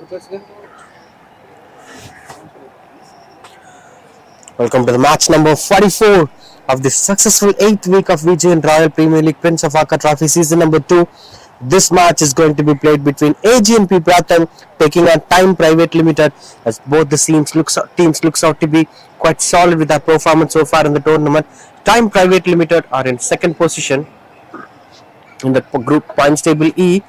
Welcome to the match number 44 of the successful 8th week of VGN Royal Premier League Prince of Arcot Trophy Season number 2. This match is going to be played between Ag&P Pratham taking on T.I.M.E Pvt Ltd, as both the teams looks out to be quite solid with their performance so far in the tournament. T.I.M.E Pvt Ltd are in second position in the group points table E,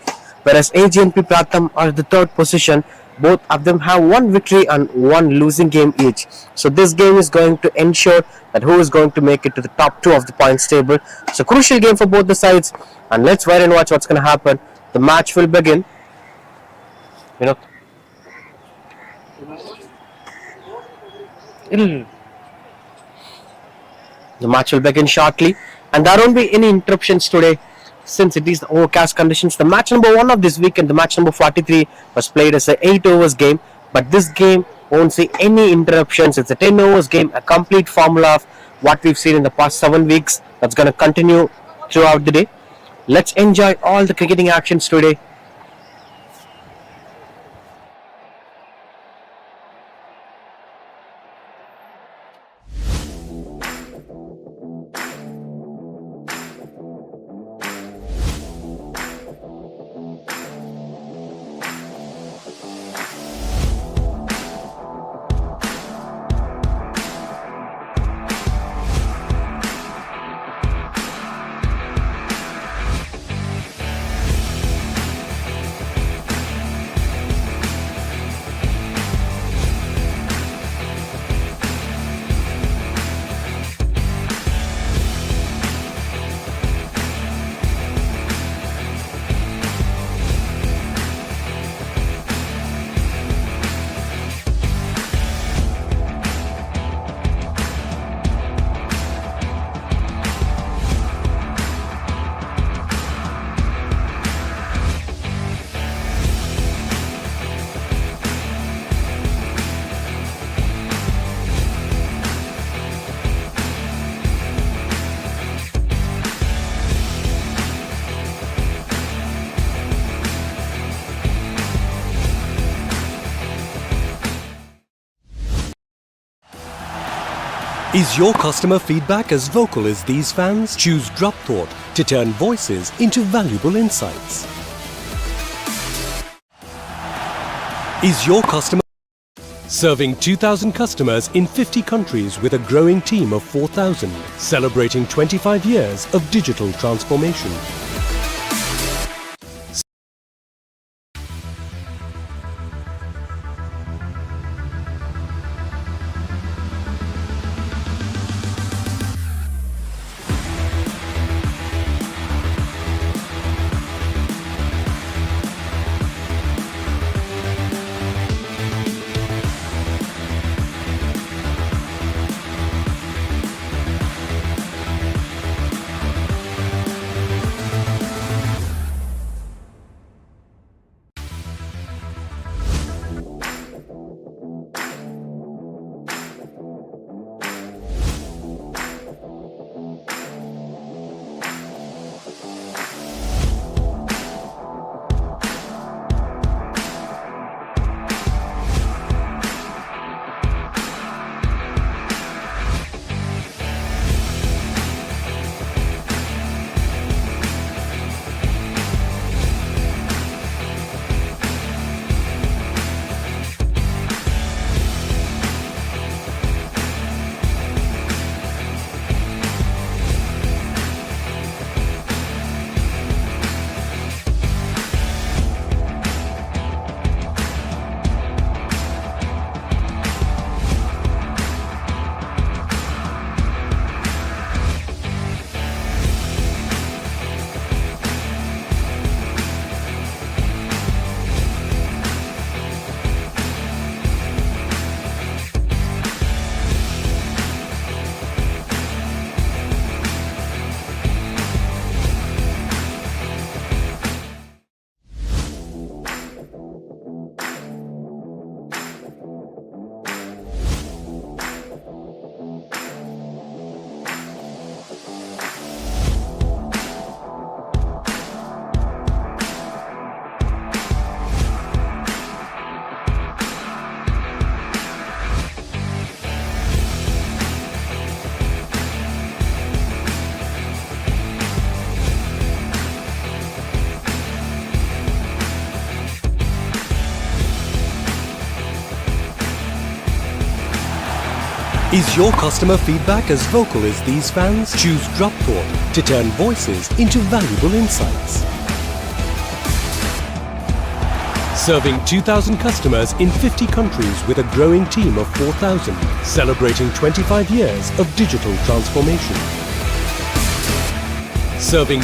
whereas Ag&P Pratham are the third position. Both of them have one victory and one losing game each. So this game is going to ensure that who is going to make it to the top 2 of the points table. It's a crucial game for both the sides, and let's wait and watch what's going to happen. The match will begin. The match will begin shortly, and there won't be any interruptions today since it is the overcast conditions. The match number 1 of this weekend, the match number 43, was played as an 8 overs game, but this game won't see any interruptions. It's a 10 overs game, a complete formula of what we've seen in the past 7 weeks. That's going to continue throughout the day. Let's enjoy all the cricketing actions today. Is your customer feedback as vocal as these fans? Choose Drop Thought to turn voices into valuable insights. Is your customer serving 2,000 customers in 50 countries with a growing team of 4,000, celebrating 25 years of digital transformation? Is your customer feedback as vocal as these fans? Choose Dropthought to turn voices into valuable insights. Serving 2,000 customers in 50 countries with a growing team of 4,000, celebrating 25 years of digital transformation. Serving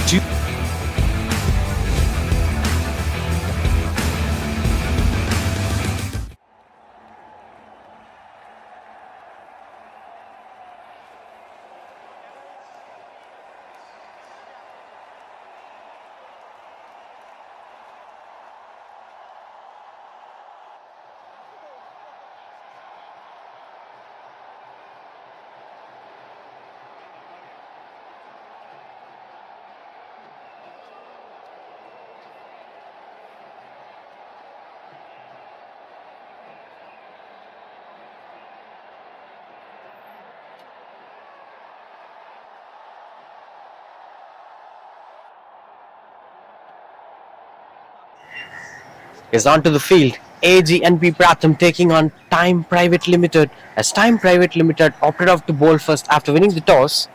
is onto the field. Ag&P Pratham taking on T.I.M.E Pvt Ltd. As T.I.M.E Pvt Ltd opted off to bowl first after winning the toss.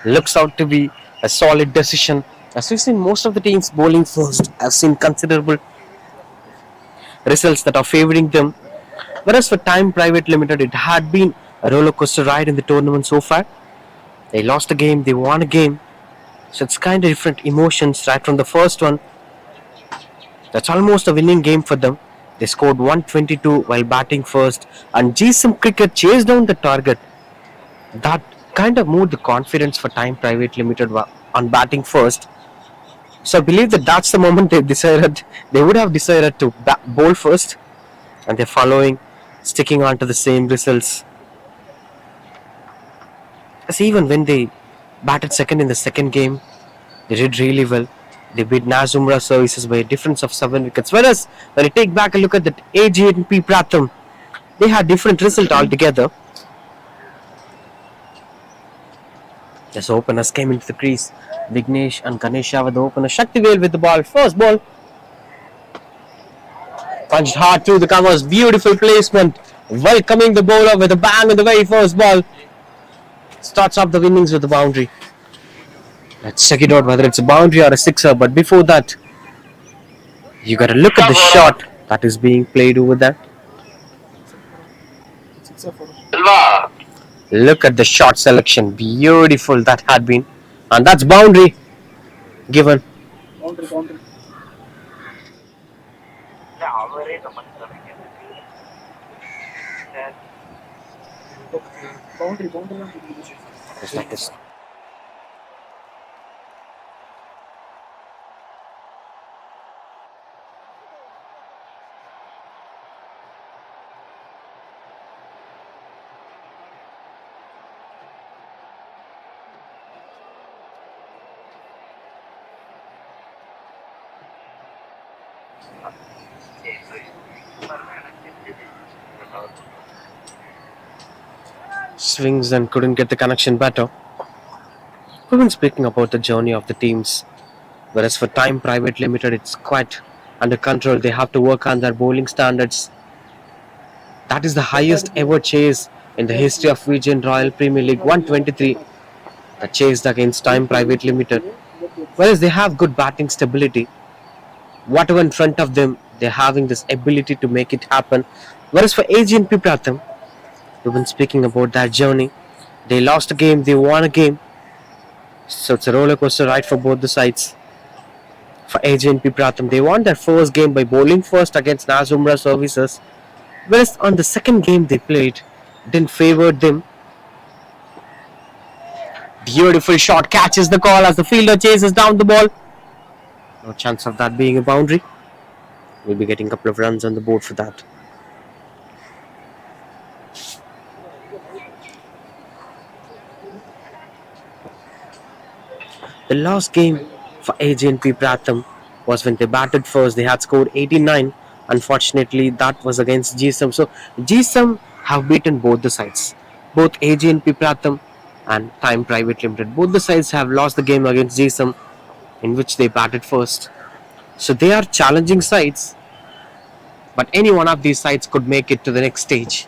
Looks out to be a solid decision. As we've seen most of the teams bowling first, I've seen considerable results that are favouring them. Whereas for T.I.M.E Pvt Ltd, it had been a roller coaster ride in the tournament so far. They lost a game, they won a game. So it's kind of different emotions right from the first one. That's almost a winning game for them. They scored 122 while batting first, and GSM Cricket chased down the target. That kind of moved the confidence for T.I.M.E Pvt Ltd on batting first. So I believe that that's the moment they would have decided to bowl first, and they're following, sticking on to the same results. As even when they batted second in the second game, they did really well. They beat Nazumra Services by a difference of 7 wickets. Whereas when you take back a look at that Ag&P Pratham, they had different result altogether. As openers came into the crease, Vignesh and Ganesha with the opener. Shaktivel with the ball. First ball. Punched hard through the covers. Beautiful placement. Welcoming the bowler with a bang in the very first ball. Starts off the innings with the boundary. Let's check it out whether it's a boundary or a sixer. But before that, you got to look at the shot that is being played over there. Look at the shot selection. Beautiful that had been. And that's boundary given. Just like this. Swings and couldn't get the connection better. We've been speaking about the journey of the teams. Whereas for T.I.M.E Pvt Ltd, it's quite under control. They have to work on their bowling standards. That is the highest ever chase in the history of Vijayan Royal Premier League, 123. The chase against T.I.M.E Pvt Ltd. Whereas they have good batting stability. Whatever in front of them, they're having this ability to make it happen. Whereas for Ag&P Pratham, we've been speaking about that journey. They lost a game, they won a game. So it's a roller coaster ride for both the sides. For Ag&P Pratham, they won their first game by bowling first against Nazumra Services. Whereas on the second game they played, didn't favour them. Beautiful shot, catches the call as the fielder chases down the ball. No chance of that being a boundary. We'll be getting a couple of runs on the board for that. The last game for Ag&P Pratham was when they batted first. They had scored 89. Unfortunately, that was against GSM. So GSM have beaten both the sides. Both Ag&P Pratham and T.I.M.E Pvt Ltd. Both the sides have lost the game against GSM, in which they batted first. So they are challenging sides, but any one of these sides could make it to the next stage.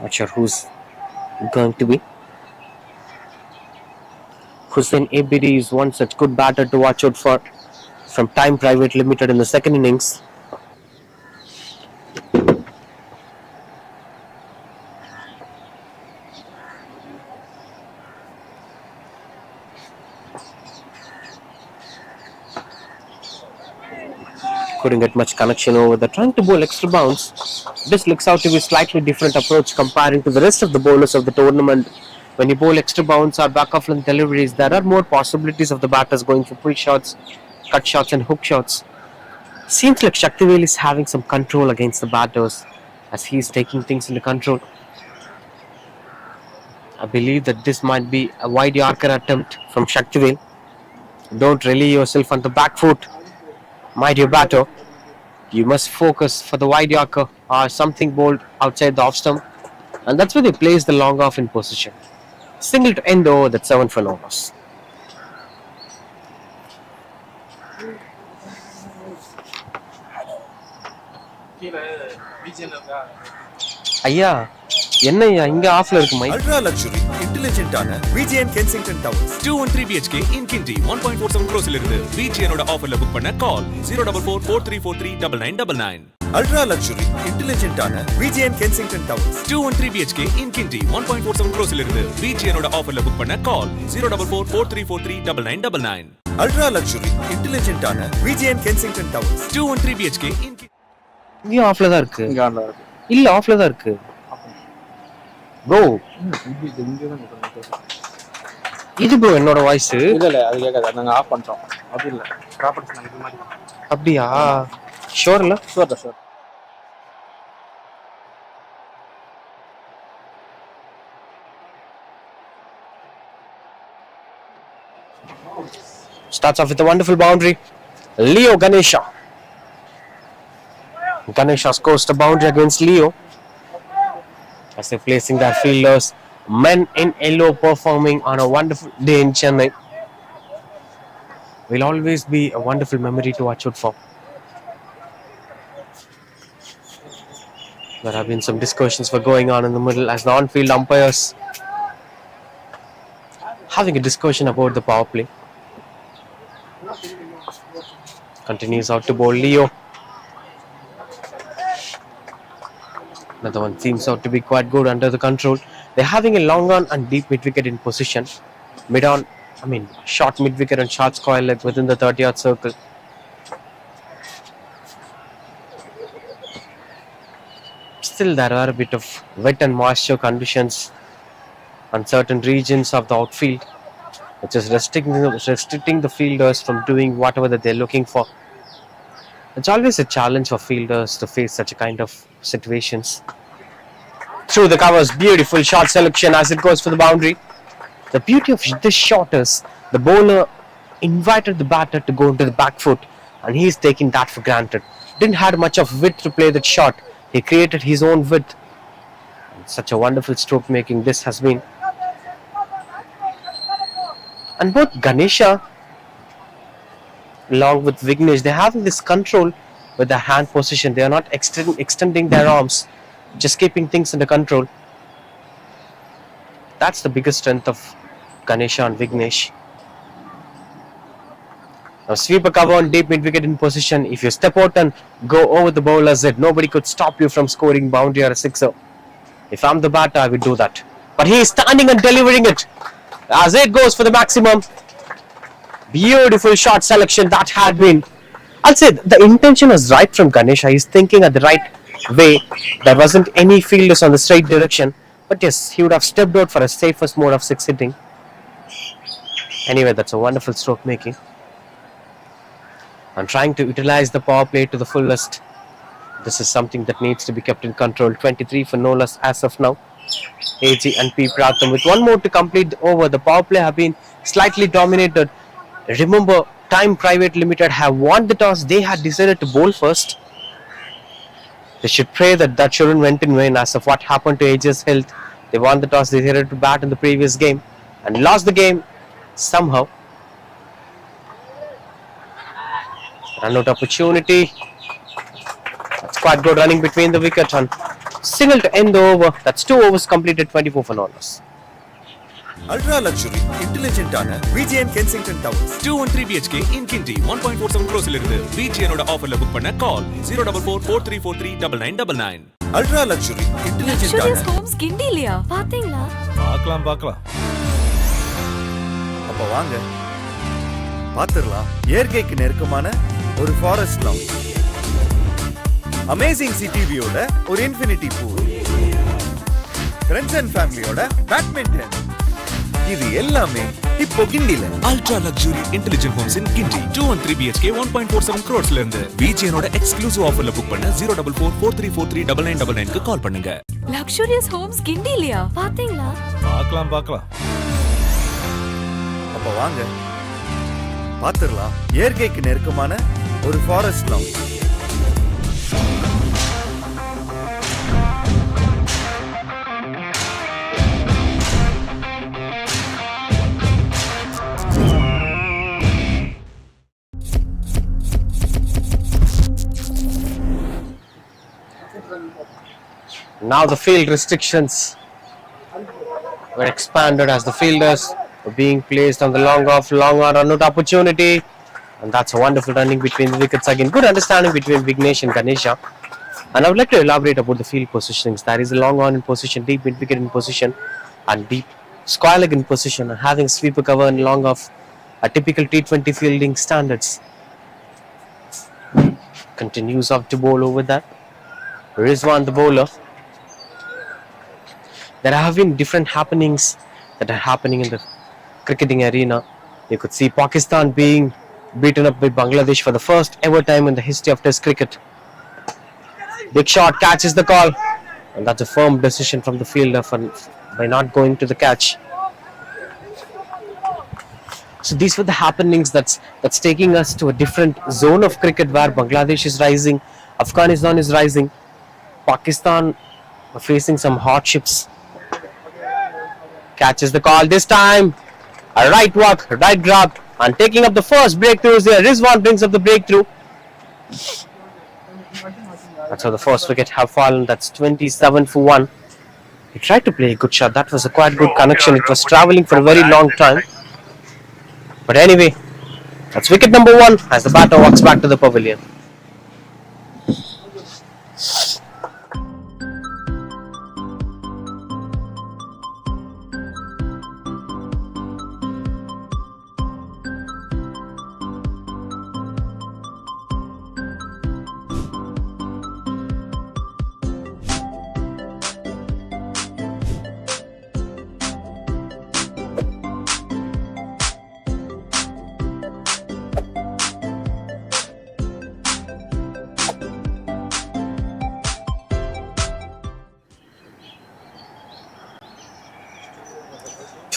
Not sure who's going to be. Hussein Abidi is one such good batter to watch out for from T.I.M.E Pvt Ltd in the second innings. Couldn't get much connection over there. Trying to bowl extra bounce. This looks out to be a slightly different approach comparing to the rest of the bowlers of the tournament. When you bowl extra bounce or back off length deliveries, there are more possibilities of the batters going for pull shots, cut shots, and hook shots. Seems like Shaktivel is having some control against the batters as he is taking things into control. I believe that this might be a wide Yorker attempt from Shaktivel. Don't rely yourself on the back foot, my dear batter. You must focus for the wide Yorker or something bold outside the off stump, and that's where they place the long off in position. Single to end over that 7 for no loss. ஐயா என்னய்யா இங்க ஆஃப்ல இருக்கு mic. Ultra luxury intelligent ஆன VGN Kensington Towers 213 BHK in Kinti 1.47 crores இலிருந்து VGN ஓட ஆஃபர்ல book பண்ண கால் 04443439999. Ultra luxury intelligent ஆன VGN Kensington Towers 213 BHK in Kinti 1.47 crores இலிருந்து VGN ஓட ஆஃபர்ல புக் பண்ண கால் 04443439999. Ultra luxury intelligent ஆன VGN Kensington Towers 213 BHK in இங்க ஆஃப்ல தான் இருக்கு. இல்ல ஆஃப்ல தான் இருக்கு ப்ரோ. இது ப்ரோ என்னோட வாய்ஸ் இல்ல அது கேட்காது. நாங்க ஆஃப் பண்றோம். அப்படி இல்ல ப்ராப்பர்ட்டிஸ் நான் இது மாதிரி. அப்படியா? ஷோர் இல்ல? Sure. Starts off with a wonderful boundary. Leo Ganesha. Ganesha scores the boundary against Leo as they're placing their fielders. Men in yellow performing on a wonderful day in Chennai. Will always be a wonderful memory to watch out for. There have been some discussions for going on in the middle as the on-field umpires having a discussion about the power play. Continues out to bowl Leo. Another one seems out to be quite good under the control. They're having a long on and deep mid-wicket in position. Short mid-wicket and short square leg within the 30-yard circle. Still, there are a bit of wet and moisture conditions on certain regions of the outfield, which is restricting the fielders from doing whatever that they're looking for. It's always a challenge for fielders to face such a kind of situations. Through the covers, beautiful shot selection as it goes for the boundary. The beauty of this shot is the bowler invited the batter to go into the back foot and he is taking that for granted. Didn't have much of width to play that shot. He created his own width. Such a wonderful stroke making this has been. And both Ganesha along with Vignesh, they're having this control with their hand position. They are not extending their arms, just keeping things under control. That's the biggest strength of Ganesha and Vignesh. Now sweep a cover on deep mid-wicket in position. If you step out and go over the bowler's head, nobody could stop you from scoring boundary or a sixer. If I'm the batter, I would do that. But he is standing and delivering it as it goes for the maximum. Beautiful shot selection that had been. I'll say the intention was right from Ganesha. He's thinking at the right way. There wasn't any fielders on the straight direction. But yes, he would have stepped out for a safest mode of six hitting. Anyway, that's a wonderful stroke making. I'm trying to utilize the power play to the fullest. This is something that needs to be kept in control. 23 for no less as of now. Ag&P Pratham with one more to complete the over. The power play have been slightly dominated. Remember, T.I.M.E Pvt Ltd have won the toss. They had decided to bowl first. They should pray that shouldn't went in vain as of what happened to Age's health. They won the toss. They decided to bat in the previous game and lost the game somehow. Run out opportunity. That's quite good running between the wicket and Single to end the over. That's 2 overs completed, 24 for no loss. Ultra luxury, intelligent ஆன VGN Kensington Towers 213 BHK in Kinti 1.47 crores இருந்து VGN ஓட ஆஃபர்ல book பண்ண கால் 04443439999. Ultra luxury, intelligent ஆன Luxurious homes Kinti இல்லையா? பாத்தீங்களா? பார்க்கலாம். அப்ப வாங்க. பாத்துறலாம். இயற்கைக்கு நெருக்கமான ஒரு ஃபாரஸ்ட் லான். அமேசிங் சிட்டி வியூவோட ஒரு இன்ஃபினிட்டி பூல். ஃப்ரெண்ட்ஸ் அண்ட் ஃபேமிலியோட பேட்மிண்டன். இது எல்லாமே இப்போ கிண்டில. Ultra luxury intelligent homes in Guindy 213 BHK 1.47 crores இருந்து VGN ஓட எக்ஸ்க்ளூசிவ் ஆஃபர்ல புக் பண்ண 04443439999 க்கு கால் பண்ணுங்க. Luxurious homes Kinti இல்லையா? பாத்தீங்களா? பார்க்கலாம். அப்ப வாங்க. பாத்துறலாம். இயற்கைக்கு நெருக்கமான ஒரு forest lawn. Now the field restrictions were expanded as the fielders were being placed on the long off, long on run out opportunity, and that's a wonderful running between the wickets again. Good understanding between Vignesh and Ganesha. And I would like to elaborate about the field positionings. That is a long on in position, deep mid wicket in position, and deep square leg in position, and having sweeper cover and long off, a typical T20 fielding standards. Continues up to bowl over that. Rizwan the bowler. There have been different happenings that are happening in the cricketing arena. You could see Pakistan being beaten up by Bangladesh for the first ever time in the history of Test cricket. Big shot catches the call, and that's a firm decision from the fielder by not going to the catch. So these were the happenings that's taking us to a different zone of cricket where Bangladesh is rising, Afghanistan is rising, Pakistan are facing some hardships. Catches the call this time. A right walk, right grab, and taking up the first breakthroughs there. Rizwan brings up the breakthrough. That's how the first wicket have fallen. That's 27 for 1. He tried to play a good shot. That was a quite good connection. It was travelling for a very long time. But anyway, that's wicket number 1 as the batter walks back to the pavilion.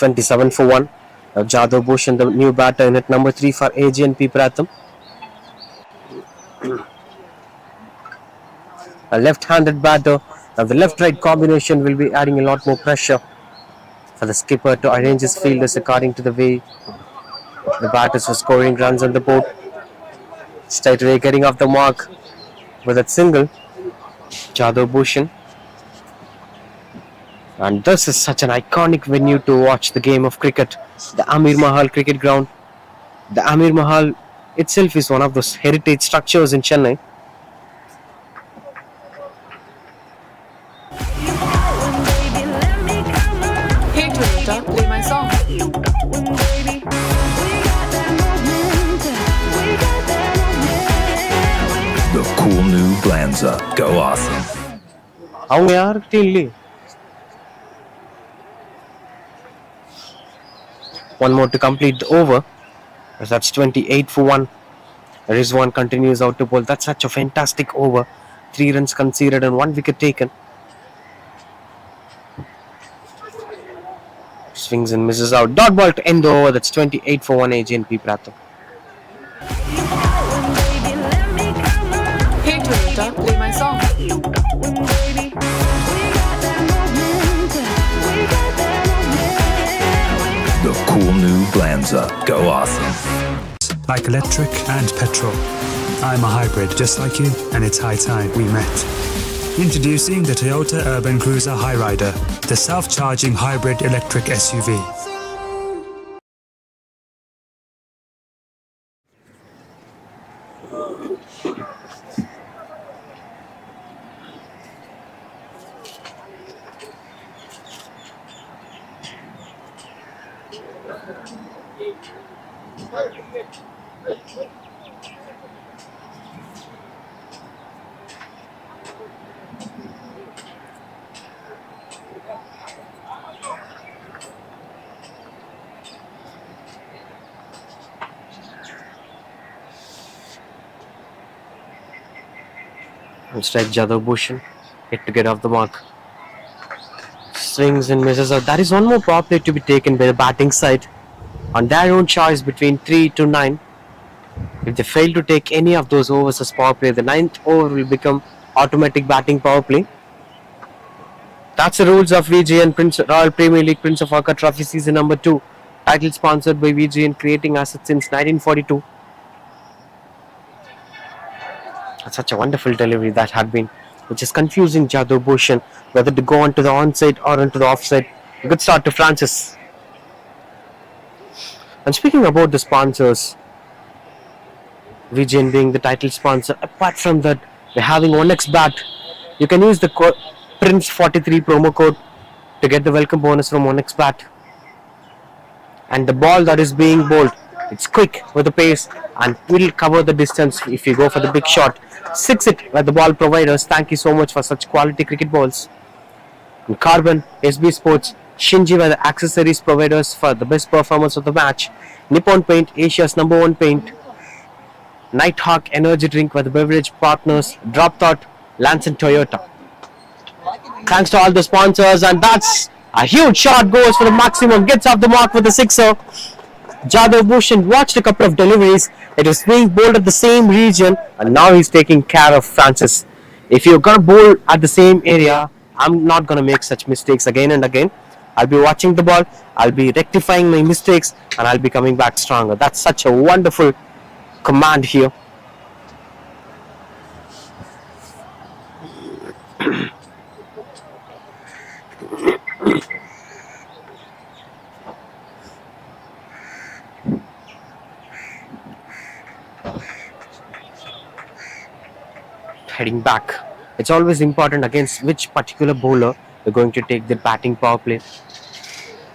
$27 for 1. Jadhav Bhushan, the new batter, in at number 3 for Ag&P Pratham. A left-handed batter. Now the left-right combination will be adding a lot more pressure for the skipper to arrange his fielders according to the way the batters were scoring runs on the board. Straight away getting off the mark with that single. Jadhav Bhushan. And this is such an iconic venue to watch the game of cricket. The Amir Mahal cricket ground. The Amir Mahal itself is one of those heritage structures in Chennai. Hey Toyota, play my song. The cool new Glanza. Go awesome. அவங்க யார்கிட்டயும் இல்லையே. One more to complete the over. That's 28 for 1. Rizwan continues out to bowl. That's such a fantastic over. 3 runs conceded and 1 wicket taken. Swings and misses out. Dot ball to end the over. That's 28 for 1. Ag&P Pratham. Hey Toyota, play my song. The cool new Glanza. Go awesome. Like electric and petrol. I'm a hybrid just like you, and it's high time we met. Introducing the Toyota Urban Cruiser Highrider, the self-charging hybrid electric SUV. Strike Jadhav Bhushan, hit to get off the mark. Swings and misses out. That is one more power play to be taken by the batting side on their own choice between 3 to 9. If they fail to take any of those overs as power play, the ninth over will become automatic batting power play. That's the rules of VGN Royal Premier League Prince of Arcot Trophy Season number 2. Title sponsored by VGN, creating assets since 1942. Such a wonderful delivery that had been, which is confusing Jadhav Bhushan whether to go onto the onside or onto the offside. A good start to Francis. And speaking about the sponsors, VGN being the title sponsor, apart from that, they're having 1x bat. You can use the Prince43 promo code to get the welcome bonus from 1x bat. And the ball that is being bowled, it's quick with the pace and will cover the distance if you go for the big shot. 6 it by the ball providers. Thank you so much for such quality cricket balls. And Carbon, SB Sports, Shinji were the accessories providers for the best performance of the match. Nippon Paint, Asia's #1 paint. Nighthawk Energy Drink were the beverage partners. Drop Thought, Lance and Toyota. Thanks to all the sponsors, and that's a huge shot, goes for the maximum, gets off the mark with the sixer. Jadhav Bhushan watched a couple of deliveries. It was being bowled at the same region, and now he's taking care of Francis. If you're going to bowl at the same area, I'm not going to make such mistakes again and again. I'll be watching the ball, I'll be rectifying my mistakes, and I'll be coming back stronger. That's such a wonderful command here. Heading back, it's always important against which particular bowler you're going to take the batting power play.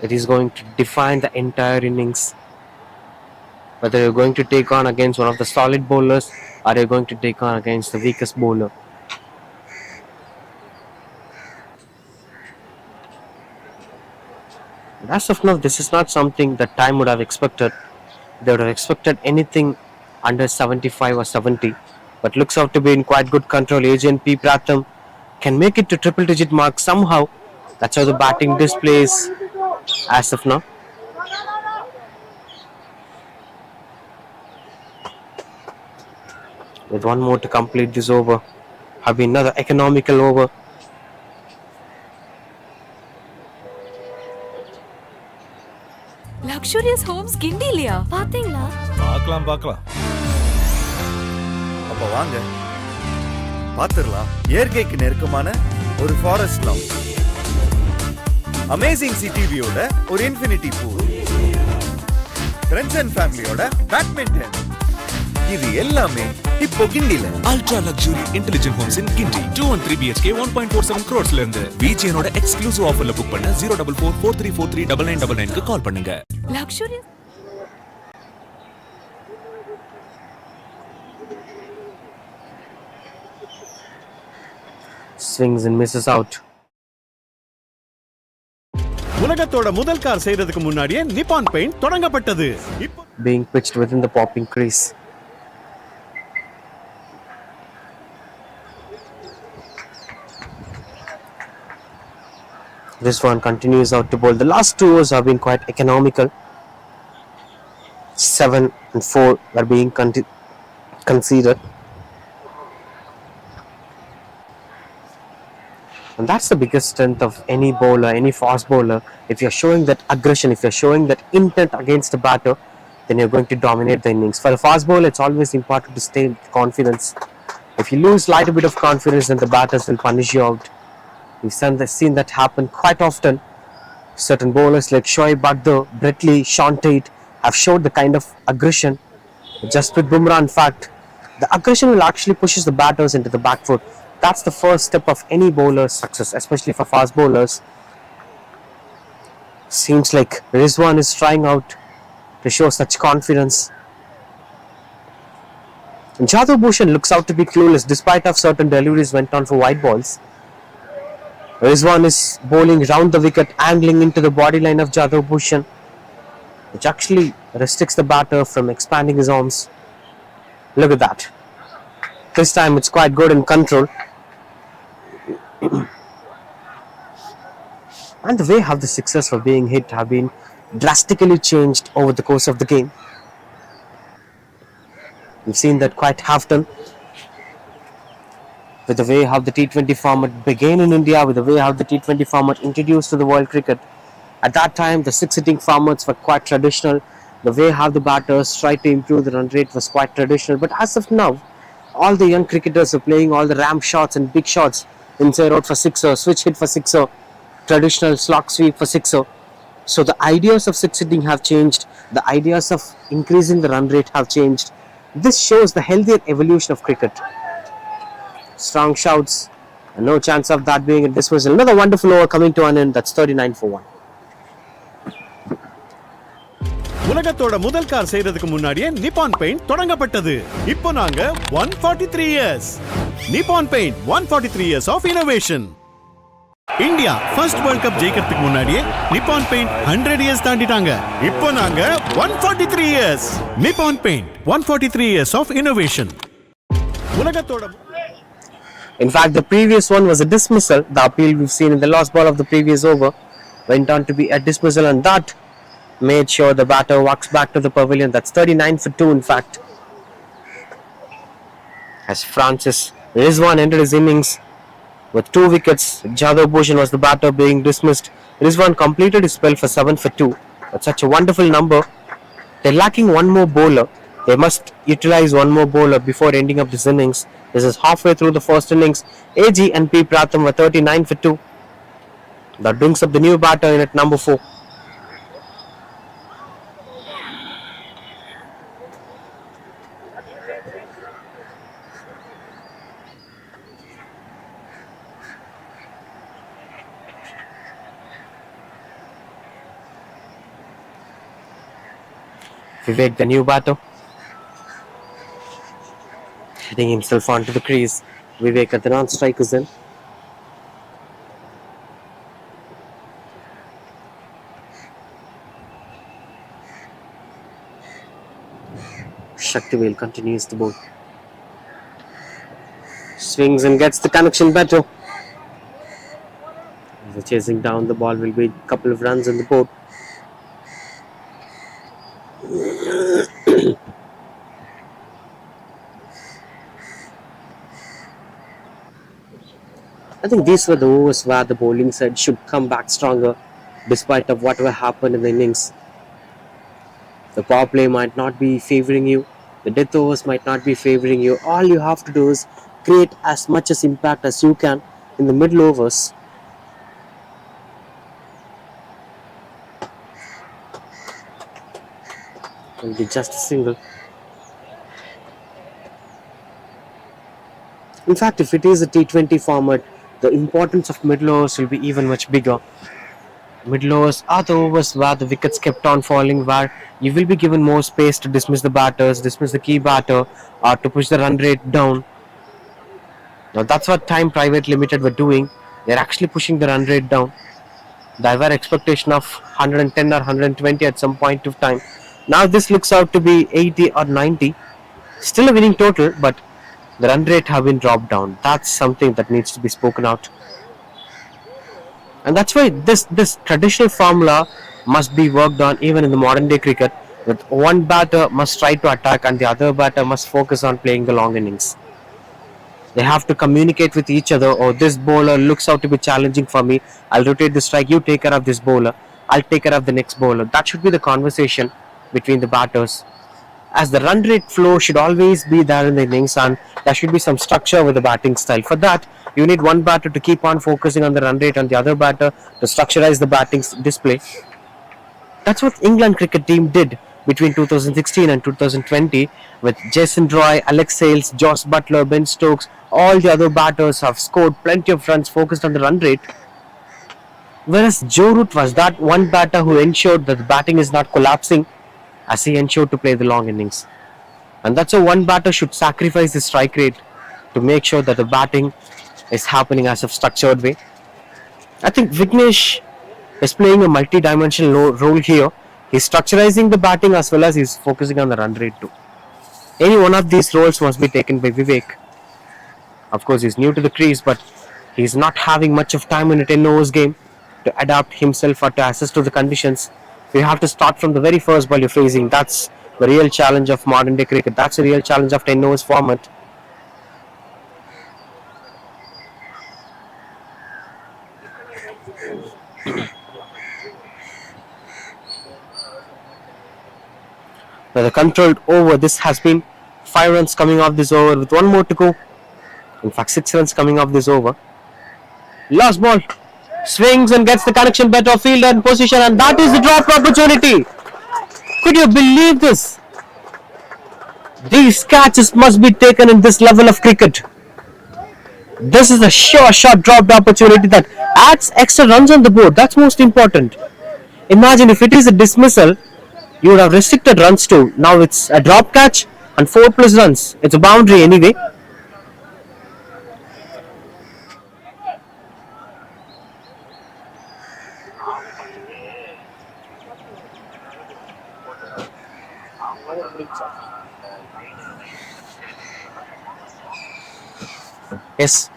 It is going to define the entire innings. Whether you're going to take on against one of the solid bowlers or you're going to take on against the weakest bowler. As of now, this is not something that Time would have expected. They would have expected anything under 75 or 70. But looks out to be in quite good control. Ag&P Pratham can make it to triple digit mark somehow. That's how the batting displays as of now. With one more to complete this over. Have been another economical over. Luxurious homes Gindilia. பாத்தீங்களா? பார்க்கலாம். அப்ப வாங்க. பாத்துறலாம். இயற்கைக்கு நெருக்கமான ஒரு forest lounge. Amazing city வியூவோட ஒரு infinity pool. Friends and ஃபேமிலியோட பேட்மிண்டன். இது எல்லாமே இப்போ கிண்டில. Ultra luxury intelligent homes in Guindy 213 BHK 1.47 crores-ல இருந்து VGN-ஓட எக்ஸ்க்ளூசிவ் ஆஃபர்ல புக் பண்ண 04443439999 க்கு கால் பண்ணுங்க. Luxurious. Swings and misses out. உலகத்தோட முதல் கார் செய்யறதுக்கு முன்னாடியே நிப்பான் பெயிண்ட் தொடங்கப்பட்டது. Being pitched within the popping crease. This one continues out to bowl. The last 2 overs have been quite economical. 7 and 4 are being conceded. And that's the biggest strength of any bowler, any fast bowler. If you're showing that aggression, if you're showing that intent against the batter, then you're going to dominate the innings. For a fast bowler, it's always important to stay with confidence. If you lose slight bit of confidence, then the batters will punish you out. We've seen that happen quite often. Certain bowlers like Shoaib Akhtar, Brett Lee, Sean Tate have showed the kind of aggression. Just with Bumrah, in fact, the aggression will actually pushes the batters into the back foot. That's the first step of any bowler's success, especially for fast bowlers. Seems like Rizwan is trying out to show such confidence. And Jadhav Bhushan looks out to be clueless despite of certain deliveries went on for white balls. Rizwan is bowling round the wicket, angling into the body line of Jadhav Bhushan, which actually restricts the batter from expanding his arms. Look at that. This time it's quite good in control. And the way how the sixes were being hit have been drastically changed over the course of the game. We've seen that quite often with the way how the T20 format began in India, with the way how the T20 format introduced to the world cricket. At that time, the six-hitting formats were quite traditional. The way how the batters tried to improve the run rate was quite traditional. But as of now, all the young cricketers are playing all the ramp shots and big shots, inside out for sixer, switch hit for sixer, traditional slog sweep for sixer. So the ideas of six hitting have changed. The ideas of increasing the run rate have changed. This shows the healthier evolution of cricket. Strong shouts, and no chance of that being a dismissal. Another wonderful over coming to an end. That's 39 for 1. உலகத்தோட முதல் car செய்யறதுக்கு முன்னாடியே Nippon paint தொடங்கப்பட்டது. இப்போ நாங்க 143 years. Nippon paint 143 years of innovation. India first world cup ஜெயிக்கிறதுக்கு முன்னாடியே Nippon paint 100 years தாண்டிட்டாங்க. இப்போ நாங்க 143 years. Nippon paint 143 years of innovation. உலகத்தோட In fact, the previous one was a dismissal. The appeal we've seen in the last ball of the previous over went on to be a dismissal, and that made sure the batter walks back to the pavilion. That's 39 for 2, in fact. As Francis Rizwan ended his innings with 2 wickets, Jadhav Bhushan was the batter being dismissed. Rizwan completed his spell for 7 for 2. That's such a wonderful number. They're lacking one more bowler. They must utilize one more bowler before ending up this innings. This is halfway through the first innings. Ag&P Pratham were 39 for 2. That brings up the new batter in at number 4. Vivek, the new batter, hitting himself onto the crease. Vivek at the non-strike is in. Shaktivel continues to bowl. Swings and gets the connection better. As chasing down the ball will be a couple of runs in the board. I think these were the overs where the bowling side should come back stronger despite of whatever happened in the innings. The power play might not be favouring you. The death overs might not be favouring you. All you have to do is create as much as impact as you can in the middle overs. Will be just a single. In fact, if it is a T20 format, the importance of middle overs will be even much bigger. Middle overs are the overs where the wickets kept on falling, where you will be given more space to dismiss the batters, dismiss the key batter, or to push the run rate down. Now that's what T.I.M.E Private Limited were doing. They're actually pushing the run rate down. There were expectation of 110 or 120 at some point of time. Now this looks out to be 80 or 90. Still a winning total, but the run rate have been dropped down. That's something that needs to be spoken out. And that's why this traditional formula must be worked on even in the modern day cricket. That one batter must try to attack and the other batter must focus on playing the long innings. They have to communicate with each other. Oh, this bowler looks out to be challenging for me. I'll rotate the strike. You take care of this bowler. I'll take care of the next bowler. That should be the conversation between the batters. as the run rate flow should always be there in the innings, and there should be some structure with the batting style. For that, you need one batter to keep on focusing on the run rate and the other batter to structurize the batting display. That's what England cricket team did between 2016 and 2020 with Jason Roy, Alex Sales, Josh Butler, Ben Stokes. All the other batters have scored plenty of runs focused on the run rate. Whereas Joe Root was that one batter who ensured that the batting is not collapsing as he ensured to play the long innings. And that's why one batter should sacrifice the strike rate to make sure that the batting is happening as a structured way. I think Vignesh is playing a multi-dimensional role here. He's structurizing the batting as well as he's focusing on the run rate too. Any one of these roles must be taken by Vivek. Of course, he's new to the crease, but he's not having much of time in a 10 overs game to adapt himself or to assess to the conditions. You have to start from the very first ball you're facing. That's the real challenge of modern day cricket. That's the real challenge of 10 overs format. Now the controlled over, this has been 5 runs coming off this over with 1 more to go. In fact, 6 runs coming off this over. Last ball. Swings and gets the connection better field and position, and that is the drop opportunity. Could you believe this? These catches must be taken in this level of cricket. This is a sure shot dropped opportunity that adds extra runs on the board. That's most important. Imagine if it is a dismissal, you would have restricted runs to. Now it's a drop catch and 4+ runs. It's a boundary anyway. Yes.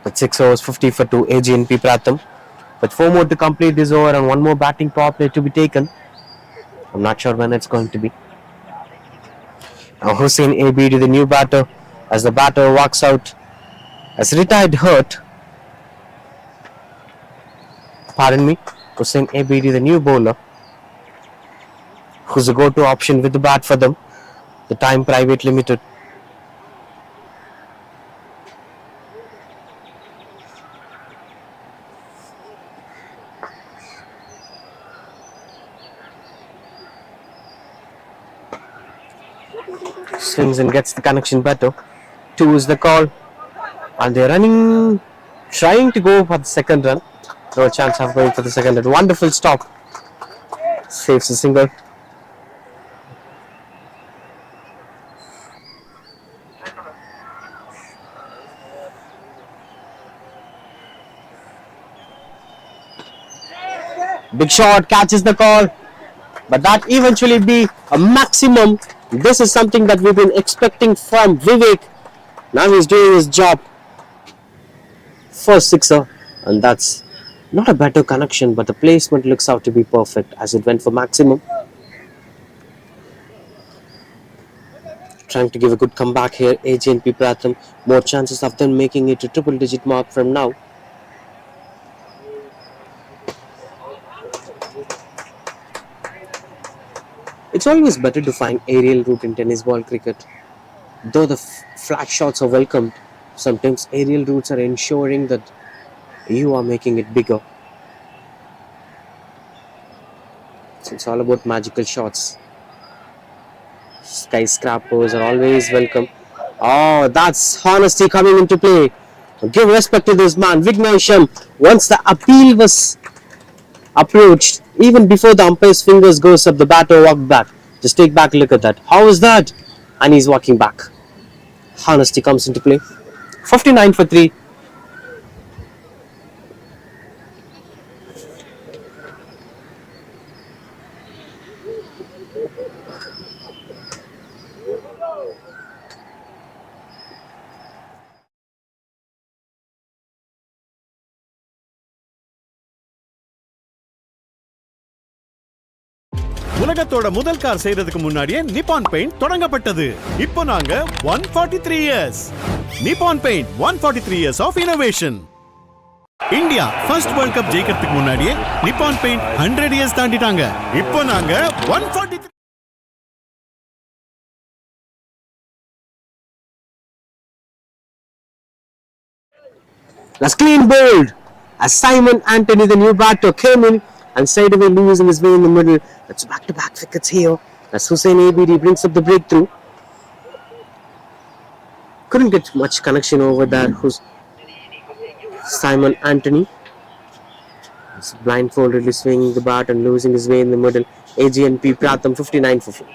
With 6 overs, 50 for 2, Ag&P Pratham. With 4 more to complete this over and 1 more batting power play to be taken. I'm not sure when it's going to be. Now Hussain Abidi, the new batter, as the batter walks out as retired hurt. Pardon me, Hussain Abidi, the new bowler, who's a go-to option with the bat for them, the T.I.M.E Pvt Ltd. Swings and gets the connection better. 2 is the call. And they're running, trying to go for the second run. No chance of going for the second run. Wonderful stop. Saves a single. Big shot, catches the call. But that eventually be a maximum. This is something that we've been expecting from Vivek. Now he's doing his job. First sixer, and that's not a better connection, but the placement looks out to be perfect as it went for maximum. Trying to give a good comeback here, Ag&P Pratham. More chances of them making it to triple digit mark from now. It's always better to find aerial route in tennis ball cricket. Though the flat shots are welcomed, sometimes aerial routes are ensuring that you are making it bigger. So it's all about magical shots. Skyscrapers are always welcome. Oh, that's honesty coming into play. Give respect to this man, Vignesh. Once the appeal was approached even before the umpire's fingers goes up. The batter walked back. Just take back a look at that. How is that? And he's walking back. Honesty comes into play. 59 for 3. உலகத்தோட முதல் car செய்யறதுக்கு முன்னாடியே Nippon paint தொடங்கப்பட்டது. இப்போ நாங்க 143 years. Nippon paint 143 years of innovation. India first world cup ஜெயிக்கிறதுக்கு முன்னாடியே Nippon paint 100 years தாண்டிட்டாங்க. இப்போ நாங்க 143. That's clean bowled as Simon Anthony, the new batter, came in and straight away losing his way in the middle. That's back-to-back wickets here as Hussain Abidi brings up the breakthrough. Couldn't get much connection over there. Who's Simon Anthony? He's blindfoldedly swinging the bat and losing his way in the middle. Ag&P Pratham 59 for 4.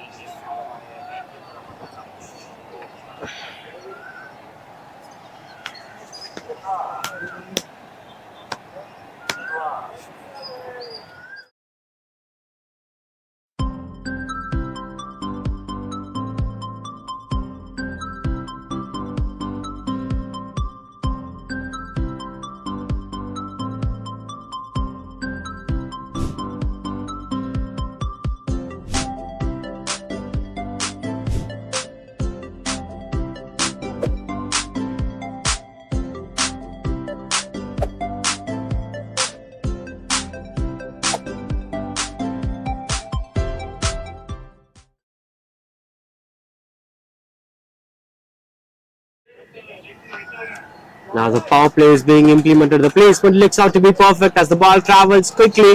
Now the power play is being implemented. The placement looks out to be perfect as the ball travels quickly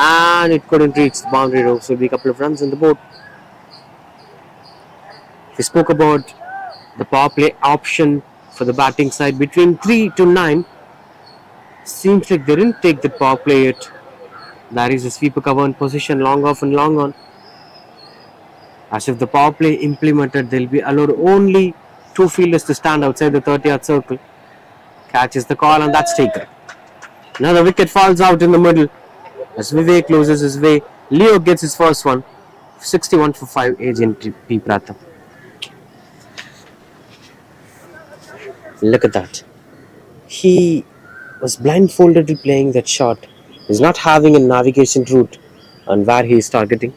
and it couldn't reach the boundary rope. So, will be a couple of runs on the board. We spoke about the power play option for the batting side between 3 to 9. Seems like they didn't take the power play yet. That is a sweeper cover in position, long off and long on. As if the power play implemented, they'll be allowed only 2 fielders to stand outside the 30-yard circle. Catches the call and that's taken. Another wicket falls out in the middle as Vivek closes his way. Leo gets his first one. 61 for 5, Ag&P Pratham. Look at that. He was blindfolded playing that shot. He's not having a navigation route on where he is targeting.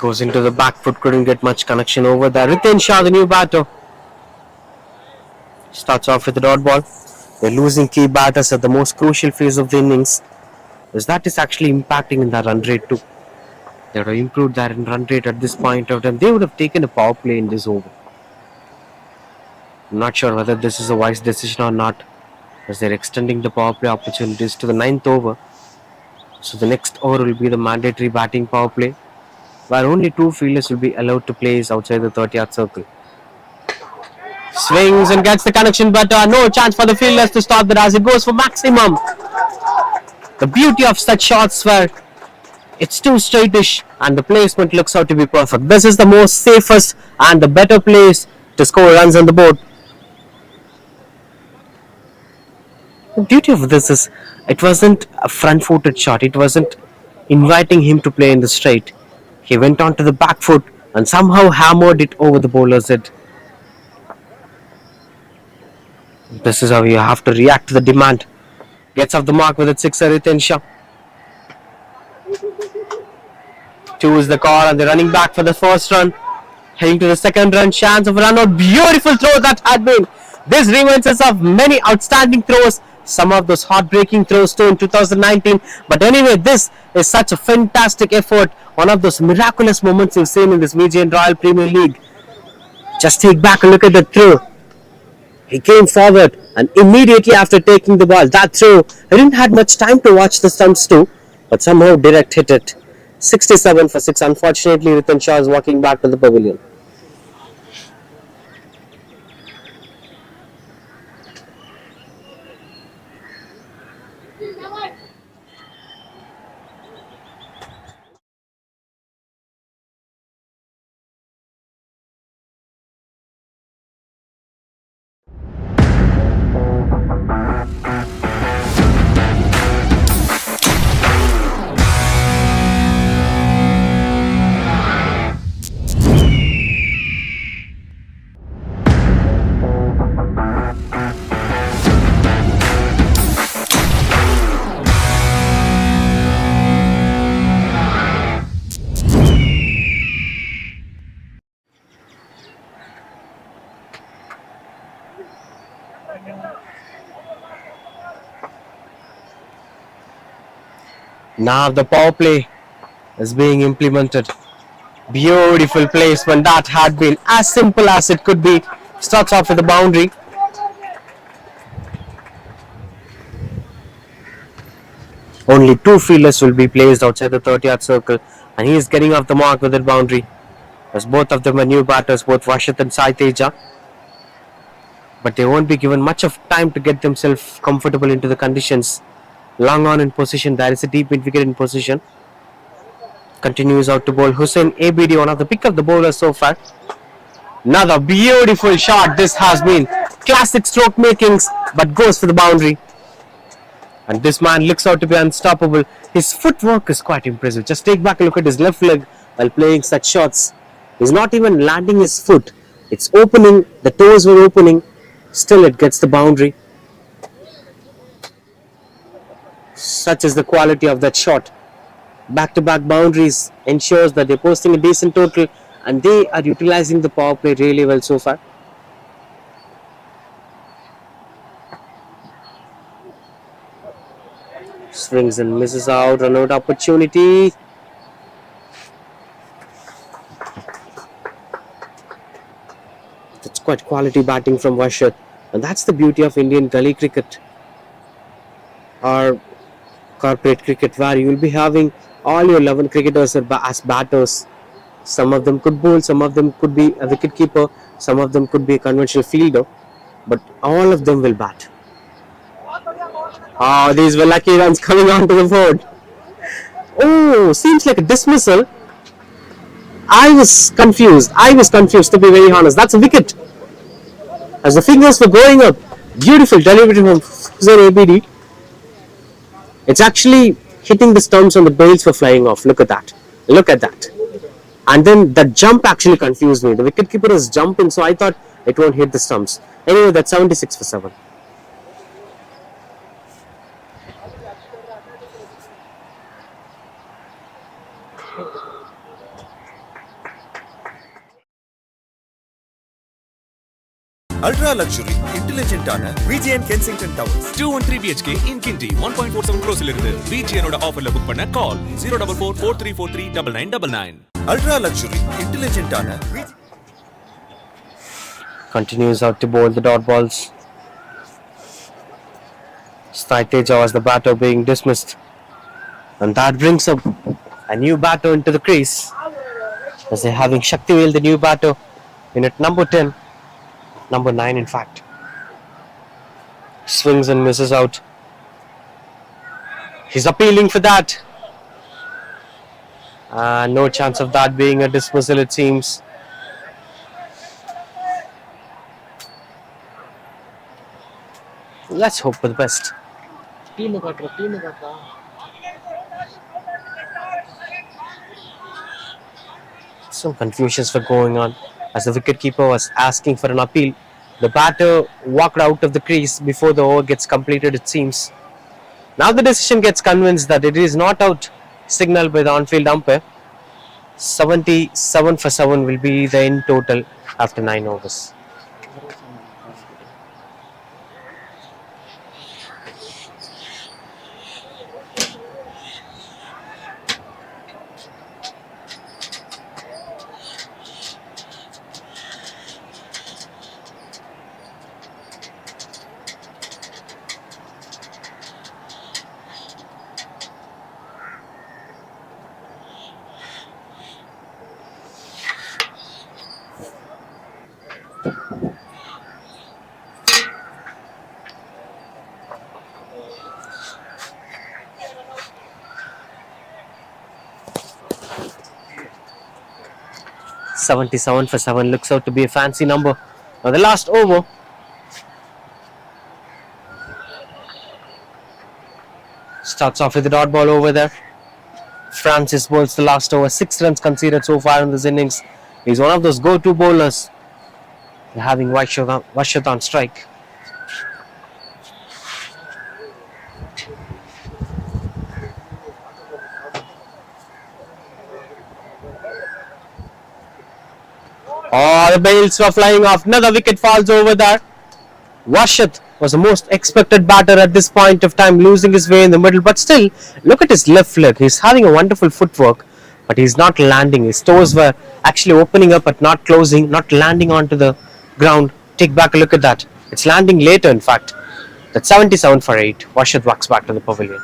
Goes into the back foot, couldn't get much connection over there. Riten Shah, the new batter, starts off with a dot ball. They're losing key batters at the most crucial phase of the innings, because that is actually impacting in their run rate too. They would have improved their run rate at this point of time. They would have taken a power play in this over. I'm not sure whether this is a wise decision or not, as they're extending the power play opportunities to the 9th over. So the next over will be the mandatory batting power play, where only 2 fielders will be allowed to place outside the 30-yard circle. Swings and gets the connection, but no chance for the fielders to stop that as it goes for maximum. The beauty of such shots where it's too straightish and the placement looks out to be perfect. This is the most safest and the better place to score runs on the board. The beauty of this is it wasn't a front-footed shot. It wasn't inviting him to play in the straight. He went on to the back foot and somehow hammered it over the bowler's head. This is how you have to react to the demand. Gets off the mark with a sixer, Riten Shah. 2 is the call and they're running back for the first run. Heading to the second run, chance of a run out. Beautiful throw that had been. This reminds us of many outstanding throws, some of those heartbreaking throws too in 2019. But anyway, this is such a fantastic effort, one of those miraculous moments you've seen in this VGN Royal Premier League. Just take back a look at the throw. He came forward and immediately after taking the ball, that throw, I didn't have much time to watch the stumps too, but somehow direct hit it. 67 for 6. Unfortunately, Ritan Shaw is walking back to the pavilion. Now the power play is being implemented. Beautiful placement. That had been as simple as it could be. Starts off with the boundary. Only 2 fielders will be placed outside the 30-yard circle, and he is getting off the mark with that boundary. As both of them are new batters, both Rashid and Sai Teja. But they won't be given much of time to get themselves comfortable into the conditions. Long on in position, there is a deep mid wicket in position. Continues out to bowl Hussain ABD, one of the pick of the bowlers so far. Another beautiful shot. This has been classic stroke makings, but goes for the boundary. And this man looks out to be unstoppable. His footwork is quite impressive. Just take back a look at his left leg while playing such shots. He's not even landing his foot. It's opening, the toes were opening. Still it gets the boundary. Such is the quality of that shot. Back-to-back boundaries ensures that they're posting a decent total, and they are utilizing the power play really well so far. Swings and misses out, run out opportunity. That's quite quality batting from Rashid, and that's the beauty of Indian gully cricket or corporate cricket, where you will be having all your 11 cricketers as batters. Some of them could bowl, some of them could be a wicket keeper, some of them could be a conventional fielder, but all of them will bat. Oh, these were lucky runs coming onto the board. Oh, seems like a dismissal. I was confused to be very honest. That's a wicket. As the fingers were going up, beautiful delivery from Hussain ABD. It's actually hitting the stumps and the bails were flying off. Look at that. Look at that. And then the jump actually confused me. The wicketkeeper is jumping, so I thought it won't hit the stumps. Anyway, that's 76 for 7. Ultra luxury, intelligent ஆன VGN Kensington Towers 213 BHK in Kinti 1.47 crores இலிருந்து VGN ஓட ஆஃபர்ல book பண்ண கால் 04443439999. Ultra luxury, intelligent ஆன Continues out to bowl the dot balls. Sai Teja was the batter being dismissed, and that brings up a new batter into the crease, as they're having Shaktivel, the new batter, in at number 10. Number 9 in fact. Swings and misses out. He's appealing for that. No chance of that being a dismissal, it seems. Let's hope for the best. Some confusions were going on as the wicketkeeper was asking for an appeal. The batter walked out of the crease before the over gets completed, it seems. Now the decision gets convinced that it is not out, signaled by the on-field umpire. 77 for 7 will be the end total after 9 overs. 77 for 7 looks out to be a fancy number. Now the last over. Starts off with the dot ball over there. Francis bowls the last over. 6 runs conceded so far in this innings. He's one of those go-to bowlers. They're having Washat on strike. Oh, the bails were flying off. Another wicket falls over there. Washat was the most expected batter at this point of time, losing his way in the middle. But still, look at his left leg. He's having a wonderful footwork, but he's not landing. His toes were actually opening up but not closing, not landing onto the ground. Take back a look at that. It's landing later, in fact. That's 77 for 8. Washat walks back to the pavilion.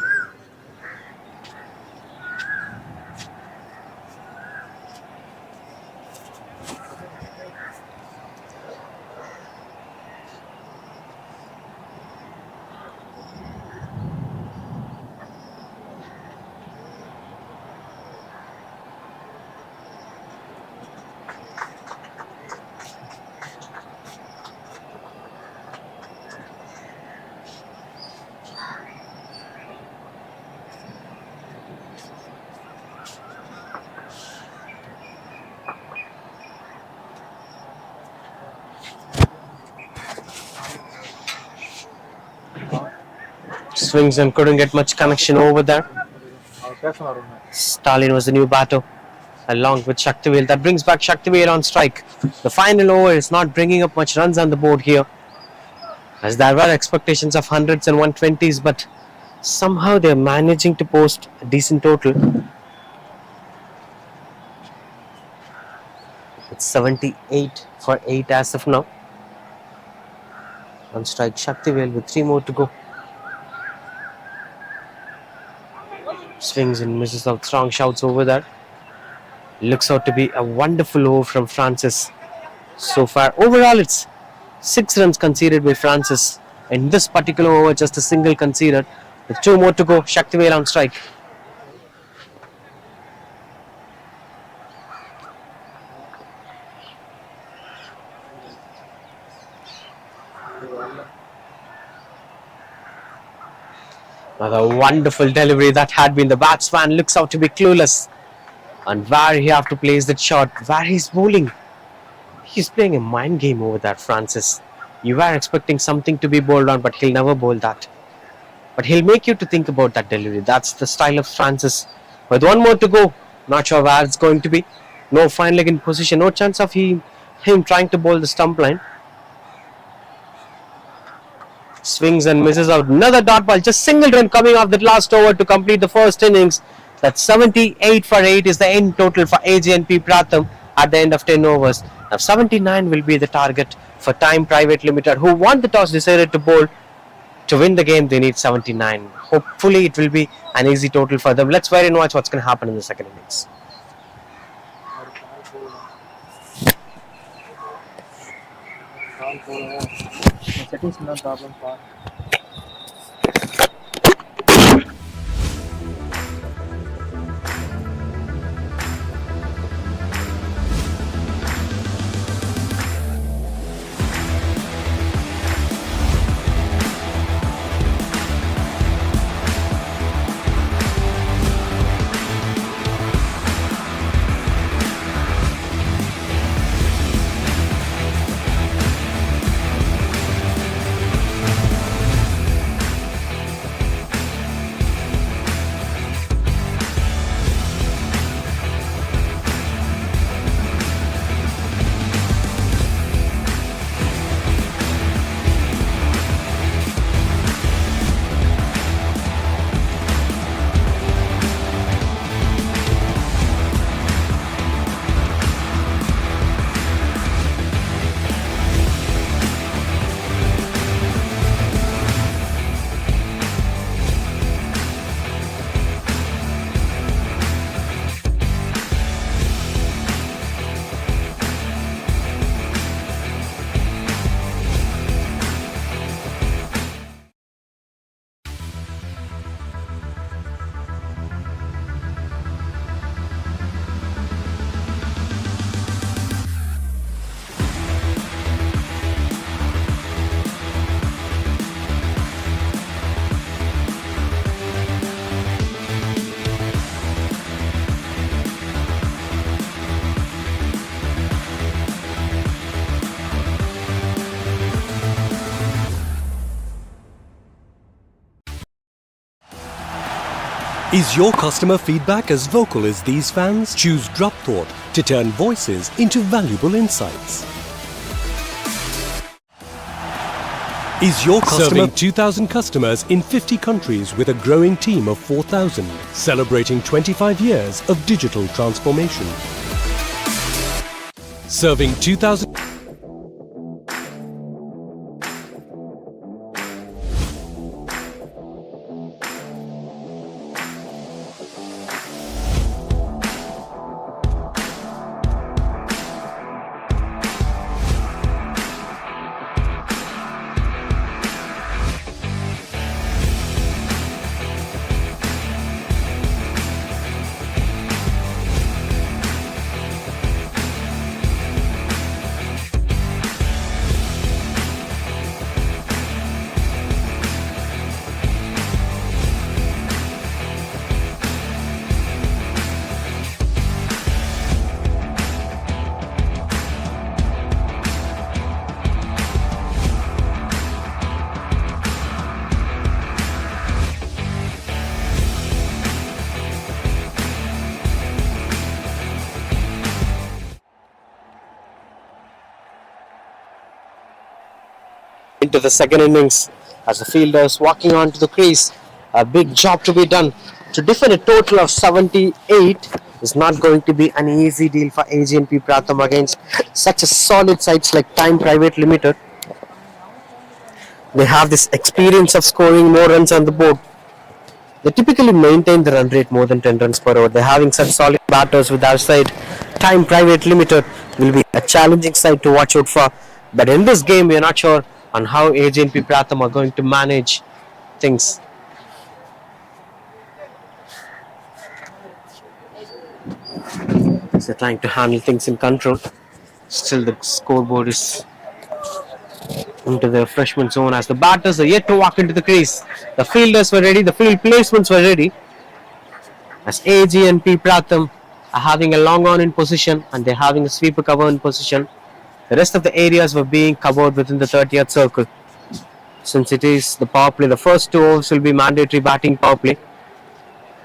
Swings and couldn't get much connection over there. Stalin was the new batter along with Shaktivel. That brings back Shaktivel on strike. The final over is not bringing up much runs on the board here, as there were expectations of hundreds and 120s, but somehow they're managing to post a decent total. It's 78 for 8 as of now. On strike Shaktivel with 3 more to go. Swings and misses out. Strong shouts over there. Looks out to be a wonderful over from Francis. So far, overall, it's 6 runs conceded by Francis. In this particular over, just a single conceded. With 2 more to go, Shaktivel on strike. Another wonderful delivery that had been. The batsman looks out to be clueless and where he have to place that shot, where he's bowling. He's playing a mind game over that, Francis. You were expecting something to be bowled on, but he'll never bowl that. But he'll make you to think about that delivery. That's the style of Francis. With 1 more to go, not sure where it's going to be. No fine leg in position. No chance of him trying to bowl the stump line. Swings and misses out. Another dot ball. Just single run coming off that last over to complete the first innings. That's 78 for 8 is the end total for Ag&P Pratham at the end of 10 overs. Now 79 will be the target for T.I.M.E Pvt Ltd, who won the toss, decided to bowl. To win the game, they need 79. Hopefully, it will be an easy total for them. Let's wait and watch what's going to happen in the second innings. Is your customer feedback as vocal as these fans? Choose Drop Thought to turn voices into valuable insights. Is your customer serving 2,000 customers in 50 countries with a growing team of 4,000, celebrating 25 years of digital transformation? Serving 2,000. Into the second innings as the fielders walking onto the crease. A big job to be done. To defend a total of 78 is not going to be an easy deal for Ag&P Pratham against such a solid sides like T.I.M.E Pvt Ltd. They have this experience of scoring more runs on the board. They typically maintain the run rate more than 10 runs per over. They're having such solid batters with our side. T.I.M.E Pvt Ltd will be a challenging side to watch out for. But in this game, we are not sure on how Ag&P Pratham are going to manage things. They're trying to handle things in control. Still the scoreboard is into the freshman zone as the batters are yet to walk into the crease. The fielders were ready, the field placements were ready. As Ag&P Pratham are having a long on in position and they're having a sweeper cover in position. The rest of the areas were being covered within the 30th circle. Since it is the power play, the first 2 overs will be mandatory batting power play.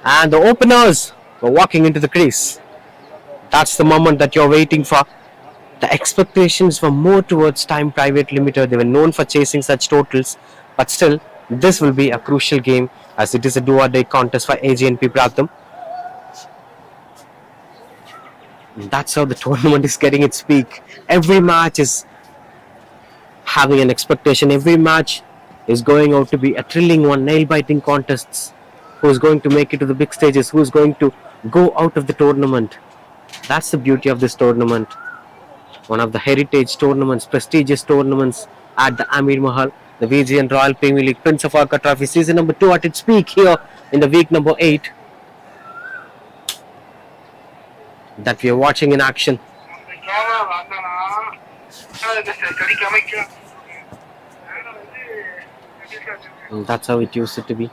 And the openers were walking into the crease. That's the moment that you're waiting for. The expectations were more towards T.I.M.E Pvt Ltd. They were known for chasing such totals. But still, this will be a crucial game as it is a do-or-die contest for Ag&P Pratham. That's how the tournament is getting its peak. Every match is having an expectation. Every match is going out to be a thrilling one, nail-biting contests. Who's going to make it to the big stages? Who's going to go out of the tournament? That's the beauty of this tournament. One of the heritage tournaments, prestigious tournaments at the Amir Mahal, the VGN Royal Premier League Prince of Arcot Trophy season number 2 at its peak here in the week number 8. That we are watching in action. And that's how it used to be.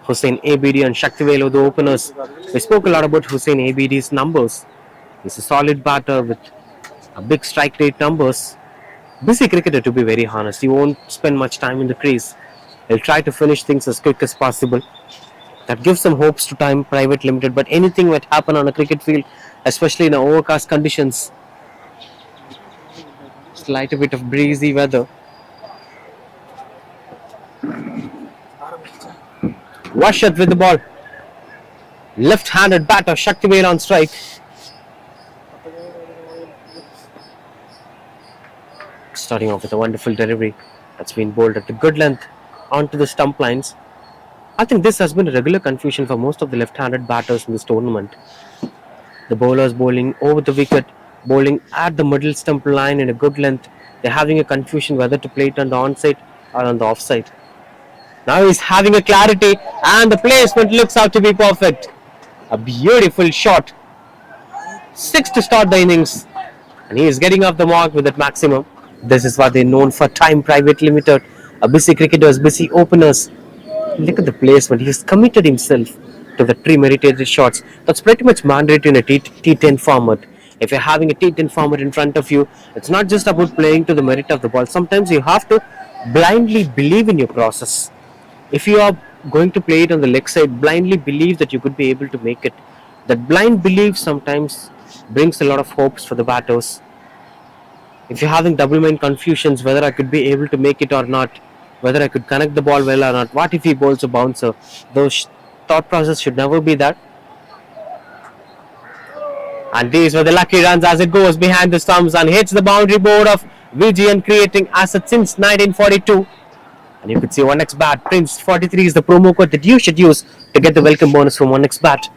Hussain ABD and Shaktivelu, the openers. We spoke a lot about Hussain ABD's numbers. He's a solid batter with a big strike rate numbers. Busy cricketer, to be very honest. He won't spend much time in the crease. He'll try to finish things as quick as possible. That gives some hopes to T.I.M.E Pvt Ltd. But anything might happen on a cricket field, especially in overcast conditions. Slight bit of breezy weather. Washat with the ball. Left-handed batter Shaktivelu on strike. Starting off with a wonderful delivery that's been bowled at a good length onto the stump lines. I think this has been a regular confusion for most of the left-handed batters in this tournament. The bowlers bowling over the wicket, bowling at the middle stump line in a good length. They're having a confusion whether to play it on the onside or on the offside. Now he's having a clarity and the placement looks out to be perfect. A beautiful shot. 6 to start the innings. And he is getting off the mark with that maximum. This is what they're known for, T.I.M.E Pvt Ltd. A busy cricketers, busy openers. Look at the placement. He's committed himself to the premeditated shots. That's pretty much mandatory in a T10 format. If you're having a T10 format in front of you, it's not just about playing to the merit of the ball. Sometimes you have to blindly believe in your process. if you are going to play it on the leg side, blindly believe that you could be able to make it. That blind belief sometimes brings a lot of hopes for the batters. If you're having double mind confusions whether I could be able to make it or not, whether I could connect the ball well or not, what if he bowls a bouncer, those thought process should never be there. And these were the lucky runs as it goes behind the stumps and hits the boundary board of VGN, creating assets since 1942. And you could see 1x bat. Prince 43 is the promo code that you should use to get the welcome bonus from 1x bat.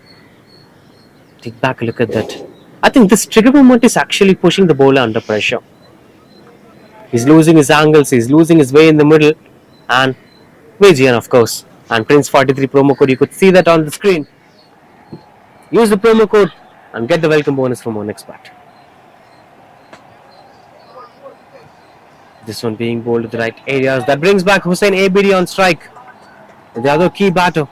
Take back a look at that. I think this trigger movement is actually pushing the bowler under pressure. He's losing his angles, he's losing his way in the middle, and VGN, of course. And Prince 43 promo code, you could see that on the screen. Use the promo code and get the welcome bonus from 1x bat. This one being bowled to the right areas. That brings back Hussain Abidi on strike, the other key batter.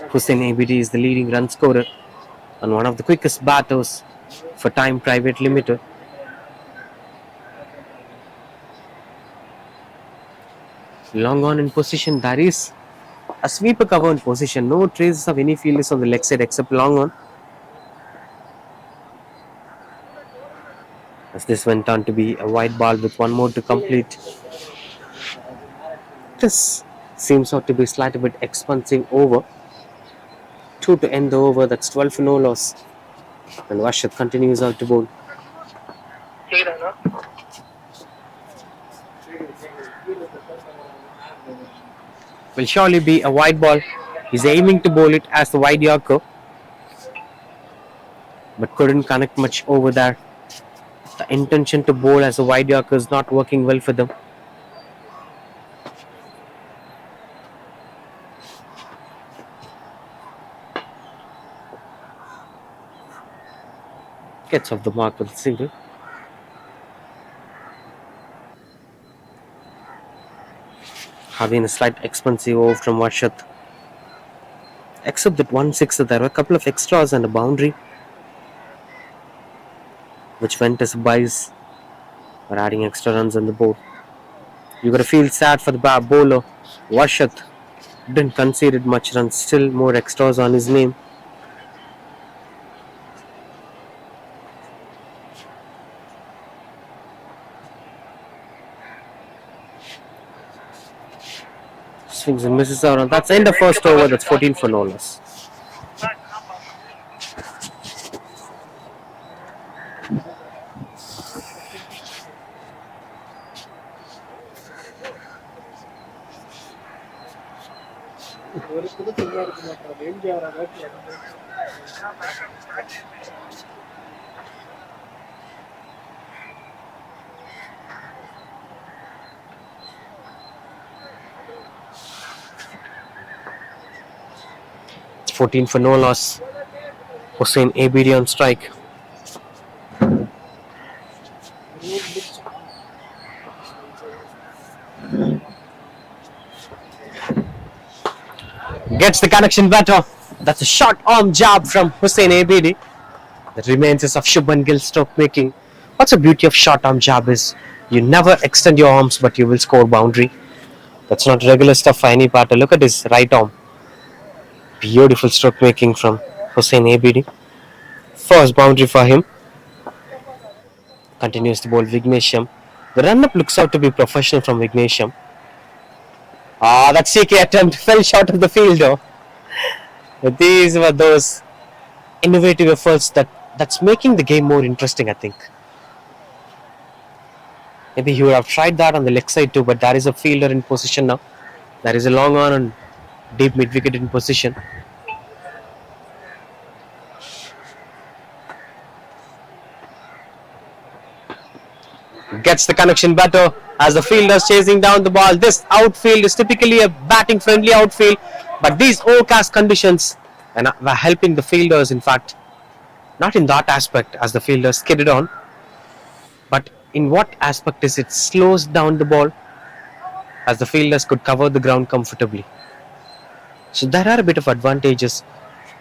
Hussain Abidi is the leading run scorer and one of the quickest batters for T.I.M.E Pvt Ltd. Long on in position, there is a sweeper cover in position. No traces of any fielders on the leg side except long on. As this went on to be a wide ball with one more to complete. This seems out to be slightly bit expensive over. 2 to end the over, that's 12 for no loss. And Warshad continues out to bowl. Will surely be a wide ball. He's aiming to bowl it as the wide Yorker, but couldn't connect much over there. The intention to bowl as a wide Yorker is not working well for them. Gets off the mark with a single. Having a slight expensive over from Warshad. Except that 1/6, there were a couple of extras and a boundary, which went as a buys for adding extra runs on the board. You gotta feel sad for the bowler. Warshad didn't concede much runs, still more extras on his name. Swings and misses out on. That's end of first over. That's 14 for no loss. It's 14 for no loss. Hussain Abidi on strike. Gets the connection better. That's a short arm jab from Hussain Abidi. The remains is of Shubman Gill stroke making. What's the beauty of short arm jab is you never extend your arms, but you will score boundary. That's not regular stuff for any batter. Look at his right arm. Beautiful stroke making from Hussain Abidi. First boundary for him. Continues to bowl Vignesham. The run-up looks out to be professional from Vignesham. That CK attempt fell short of the fielder. These were those innovative efforts that's making the game more interesting, I think. Maybe he would have tried that on the leg side too, but there is a fielder in position now. There is a long on and deep mid wicket in position. Gets the connection better as the fielder's chasing down the ball. This outfield is typically a batting friendly outfield, but these overcast conditions were helping the fielders, in fact. Not in that aspect as the fielder skidded on, but in what aspect is it slows down the ball as the fielders could cover the ground comfortably. So there are a bit of advantages.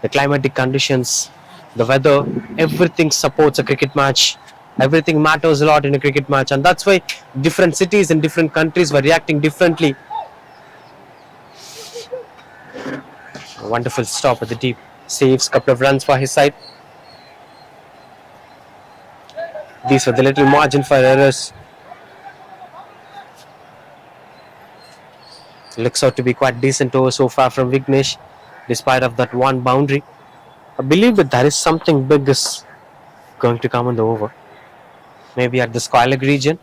The climatic conditions the weather, everything supports a cricket match. Everything matters a lot in a cricket match, and that's why different cities and different countries were reacting differently. A wonderful stop at the deep, saves a couple of runs for his side. These were the little margin for errors. Looks out to be quite decent over so far from Vignesh, despite of that one boundary. I believe that there is something big is going to come on the over. Maybe at the Skyleg region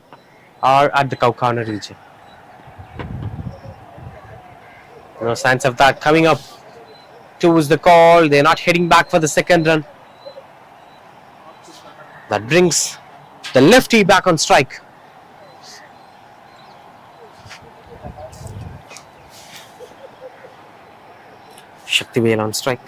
or at the Kaukana region. No signs of that coming up. Two is the call. They're not heading back for the second run. That brings the lefty back on strike. Shaktivel on strike.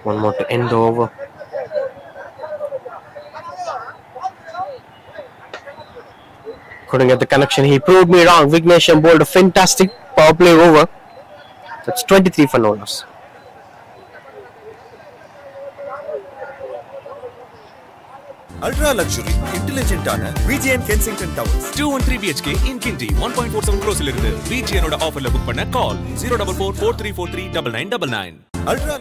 One more to end the over. Couldn't get the connection. He proved me wrong. Vignesh bowled a fantastic power play over. That's 23 for no loss. Ultra luxury, intelligent ஆன VGN Kensington Towers 213 BHK in Kinti 1.47 crores இருந்து VGN ஓட ஆஃபர்ல book பண்ண கால் 04443439999. Ultra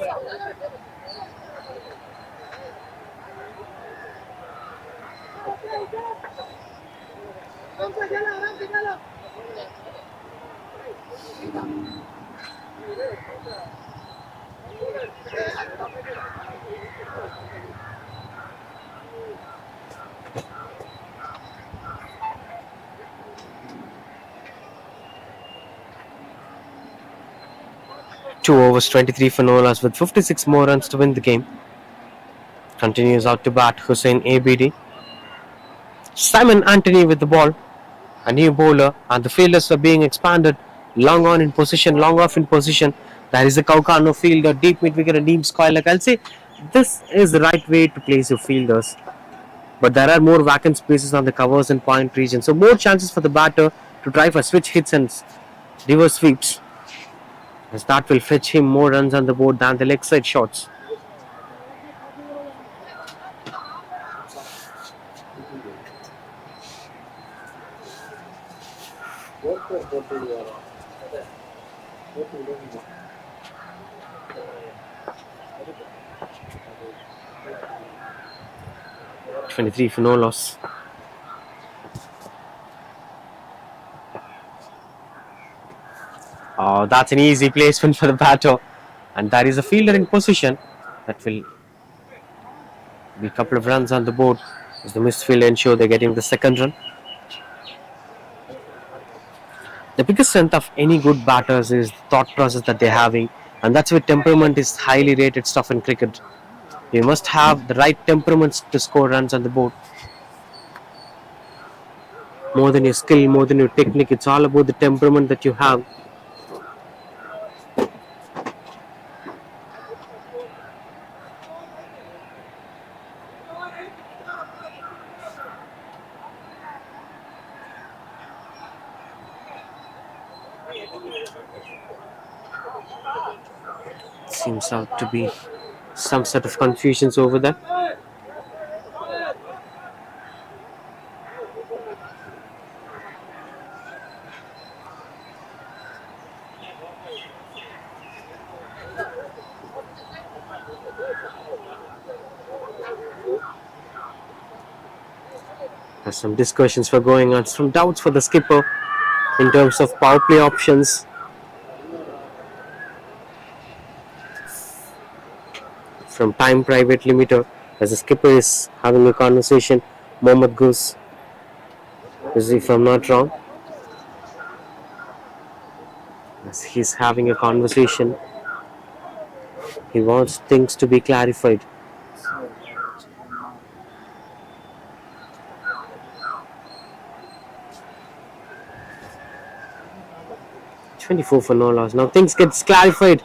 2 overs, 23 for no loss with 56 more runs to win the game. Continues out to bat Hussain ABD. Simon Anthony with the ball. A new bowler, and the fielders were being expanded. Long on in position, long off in position. There is a Kaukano fielder, deep mid wicket, a deep square. Like I'll say, this is the right way to place your fielders. But there are more vacant spaces on the covers and point region. So more chances for the batter to try for switch hits and reverse sweeps. As that will fetch him more runs on the board than the leg side shots. $23 for no loss. Oh, that's an easy placement for the batter. And there is a fielder in position. That will be a couple of runs on the board. As the missed field ensure they're getting the second run. The biggest strength of any good batters is the thought process that they're having. And that's where temperament is highly rated stuff in cricket. You must have the right temperaments to score runs on the board. More than your skill, more than your technique, it's all about the temperament that you have. Seems out to be some sort of confusions over there. There's some discussions were going on, some doubts for the skipper in terms of power play options. From T.I.M.E Pvt Ltd, as the skipper is having a conversation, Mohammad Goose, if I'm not wrong, as he's having a conversation, he wants things to be clarified. $24 for no loss. Now things gets clarified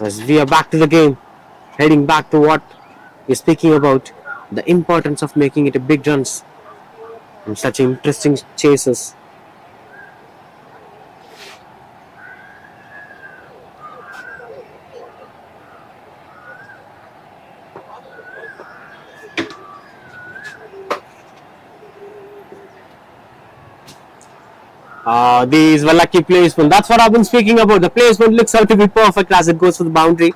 as we are back to the game. Heading back to what we're speaking about. the importance of making it a big runs in such interesting chases. These were lucky placement. That's what I've been speaking about. The placement looks out to be perfect as it goes for the boundary.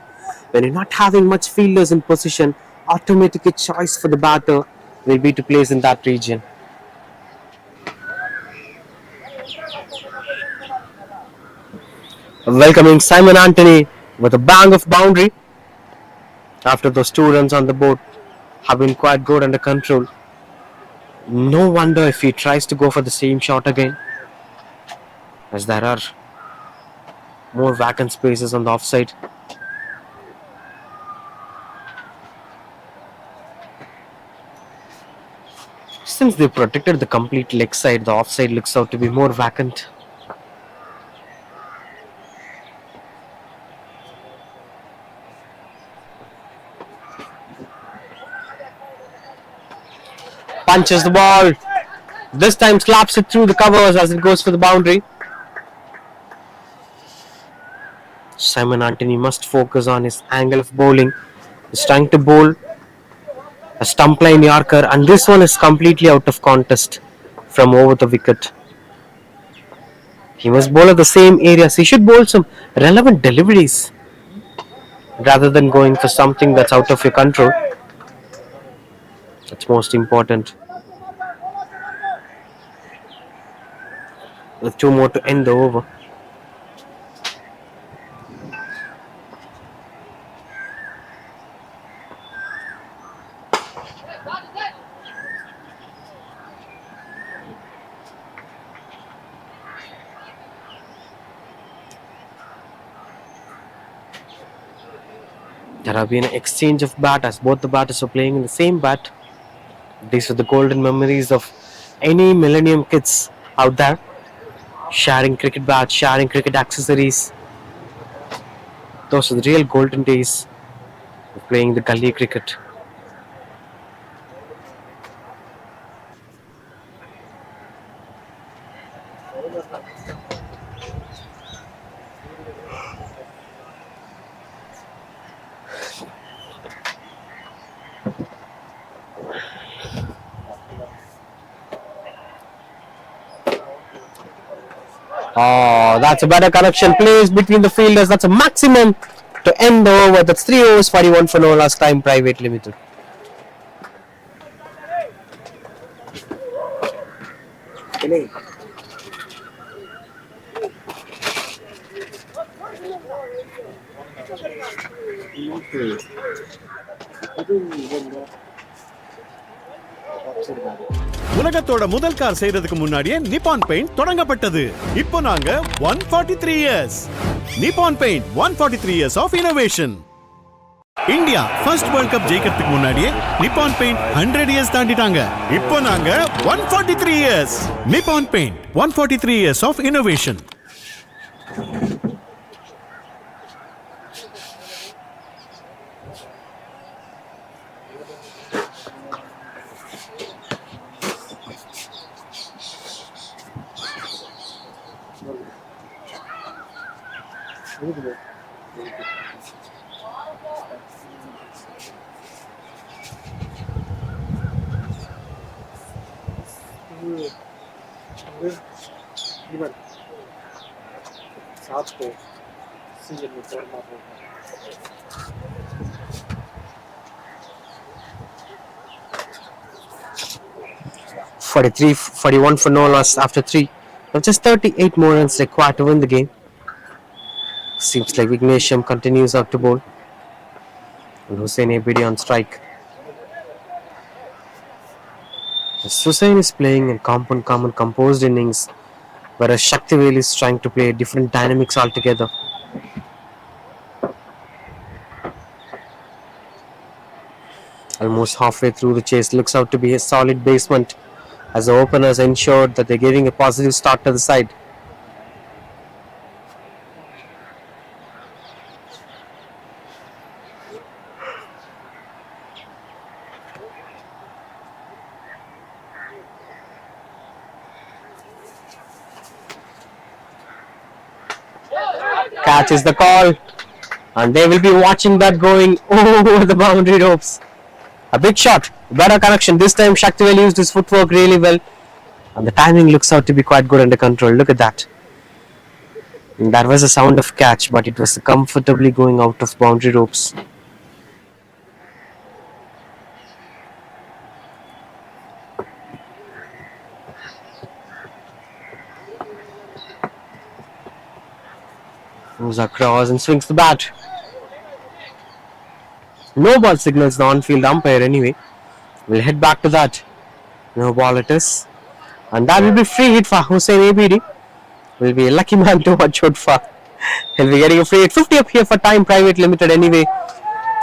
When you're not having much fielders in position, automatically choice for the batter will be to place in that region. Welcoming Simon Anthony with a bang of boundary after those 2 runs on the board have been quite good under control. No wonder if he tries to go for the same shot again, as there are more vacant spaces on the offside. Since they protected the complete leg side, the offside looks out to be more vacant. Punches the ball. This time slaps it through the covers as it goes for the boundary. Simon Anthony must focus on his angle of bowling. He's trying to bowl a stump line Yorker, and this one is completely out of contest from over the wicket. He must bowl at the same areas. He should bowl some relevant deliveries rather than going for something that's out of your control. That's most important. With 2 more to end the over. There have been an exchange of bat as both the batters are playing in the same bat. These are the golden memories of any millennium kids out there. Sharing cricket bats, sharing cricket accessories. Those are the real golden days of playing the gully cricket. Oh, that's a better connection plays between the fielders. That's a maximum to end the over. That's 3 overs, 41 for no last time, Private Limited. உலகத்தோட முதல் car செய்யறதுக்கு முன்னாடியே Nippon paint தொடங்கப்பட்டது. இப்போ நாங்க 143 years. Nippon paint 143 years of innovation. India first world cup ஜெயிக்கிறதுக்கு முன்னாடியே Nippon paint 100 years தாண்டிட்டாங்க. இப்போ நாங்க 143 years. Nippon paint 143 years of innovation. Forty-three, 41 for no loss after 3. Now just 38 more runs required to win the game. Seems like Ignatium continues out to bowl. And Hussein Abidi on strike. As Hussein is playing in calm and composed innings, whereas Shaktivel is trying to play different dynamics altogether. Almost halfway through the chase, looks out to be a solid basement as the openers ensured that they're giving a positive start to the side. Catches the call. And they will be watching that going over the boundary ropes. A big shot. Better connection. This time Shaktivel used his footwork really well. And the timing looks out to be quite good under control. Look at that. And that was a sound of catch, but it was comfortably going out of boundary ropes. Moves across and swings the bat. No ball signals the on-field umpire anyway. We'll head back to that. No ball it is. And that will be free hit for Hussein Abidi. Will be a lucky man to watch out for. He'll be getting a free hit. 50 up here for T.I.M.E Pvt Ltd anyway.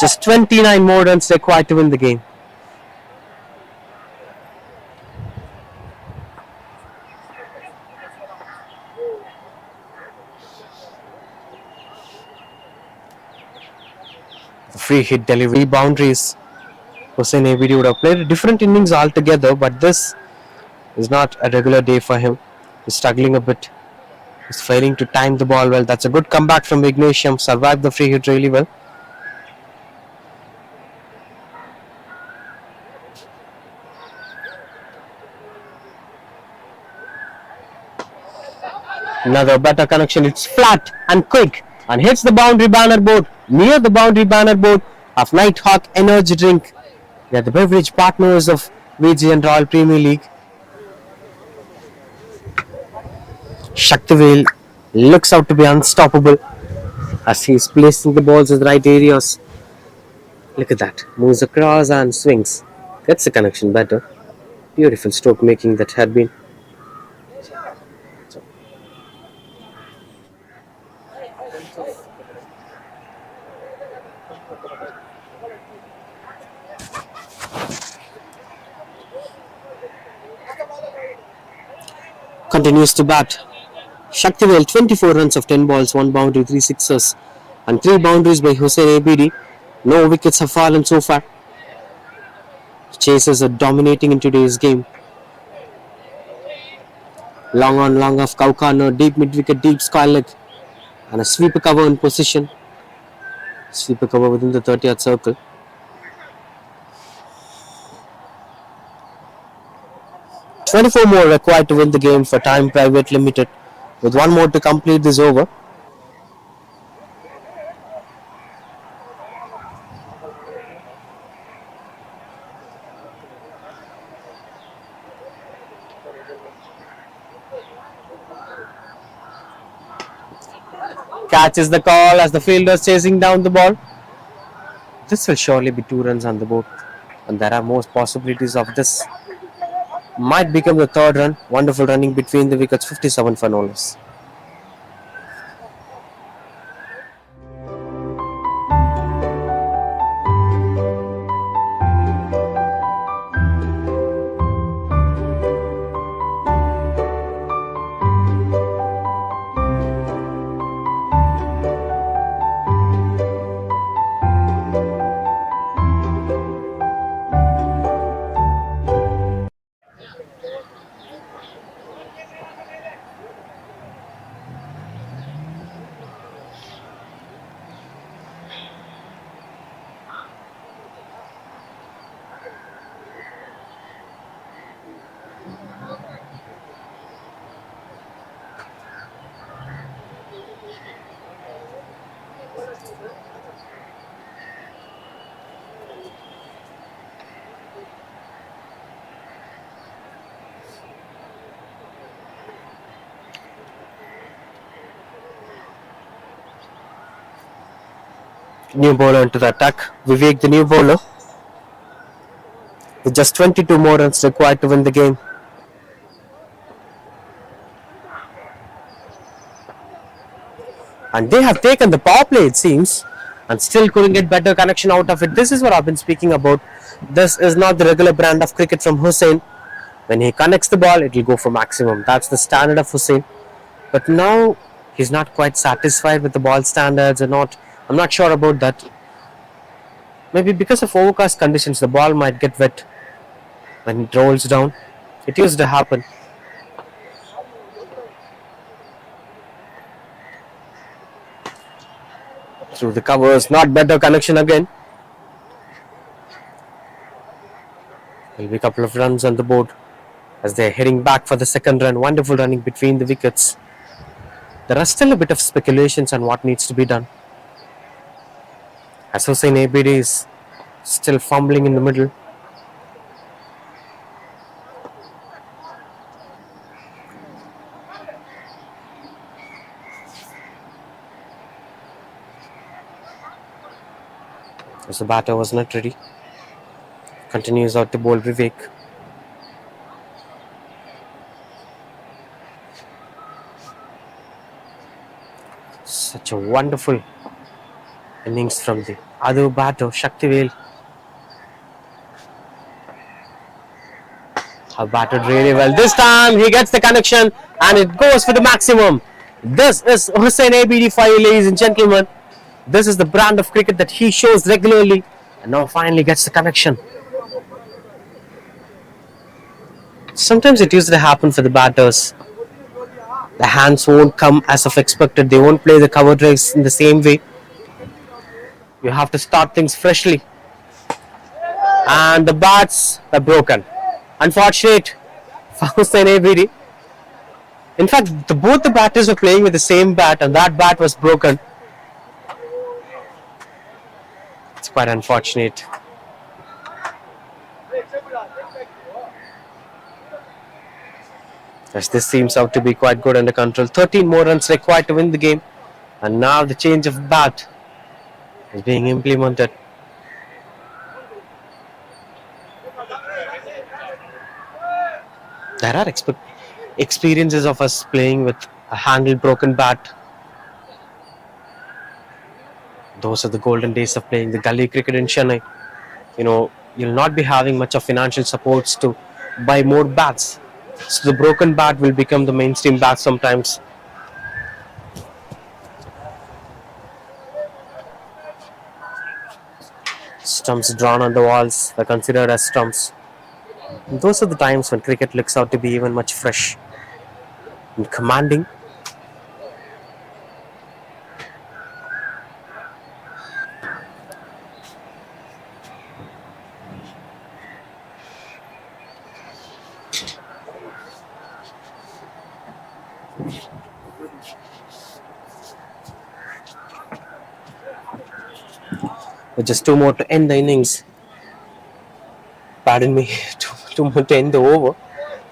Just 29 more runs required to win the game. Free hit delivery boundaries. Hussein Abidi would have played a different innings altogether, but this is not a regular day for him. He's struggling a bit. He's failing to time the ball well. That's a good comeback from Ignatium. Survived the free hit really well. Another better connection. It's flat and quick and hits the boundary banner board. Near the boundary banner board of Nighthawk Energy Drink. They are the beverage partners of VG and Royal Premier League. Shaktivel looks out to be unstoppable as he is placing the balls in the right areas. Look at that. Moves across and swings. Gets the connection better. Beautiful stroke making that had been. Continues to bat. Shaktivel 24 runs of 10 balls, 1 boundary, 3 sixes and 3 boundaries by Hussein Abidi. No wickets have fallen so far. Chasers are dominating in today's game. Long on long of Kaukana, deep mid wicket, deep square leg and a sweeper cover in position. Sweeper cover within the 30th circle. "24 more required to win the game for T.I.M.E Pvt Ltd. With 1 more to complete this over. Catches the call as the fielder is chasing down the ball. This will surely be 2 runs on the board, and there are most possibilities of this. Might become the 3rd run. Wonderful running between the wickets. 57 for no less. New bowler into the attack. Vivek, the new bowler, with just 22 more runs required to win the game. And they have taken the power play, it seems, and still couldn't get better connection out of it. This is what I've been speaking about. This is not the regular brand of cricket from Hussein. When he connects the ball, it will go for maximum. That's the standard of Hussein. But now he's not quite satisfied with the ball standards or not. I'm not sure about that. Maybe because of overcast conditions, the ball might get wet when it rolls down. It used to happen. Through the covers, not better connection again. Will be a couple of runs on the board as they're heading back for the second run. Wonderful running between the wickets. There are still a bit of speculations on what needs to be done. As Hussain Abd is still fumbling in the middle. As the batter was not ready. Continues out to bowl Vivek. Such a wonderful innings from the other batter, Shaktivel. Have batted really well. This time he gets the connection and it goes for the maximum. This is Hussain Abd for you, ladies and gentlemen. This is the brand of cricket that he shows regularly and now finally gets the connection. Sometimes it used to happen for the batters. The hands won't come as of expected. They won't play the cover drives in the same way. You have to start things freshly. And the bats are broken. Unfortunate for Hussain Abd. In fact, both the batters were playing with the same bat and that bat was broken. It's quite unfortunate. As this seems out to be quite good under control. 13 more runs required to win the game. And now the change of bat is being implemented. There are experiences of us playing with a handle broken bat. Those are the golden days of playing the gully cricket in Chennai. You know, you'll not be having much of financial supports to buy more bats. So the broken bat will become the mainstream bat sometimes. Stumps drawn on the walls are considered as stumps. And those are the times when cricket looks out to be even much fresh and commanding. With just 2 more to end the innings. Pardon me, 2 more to end the over.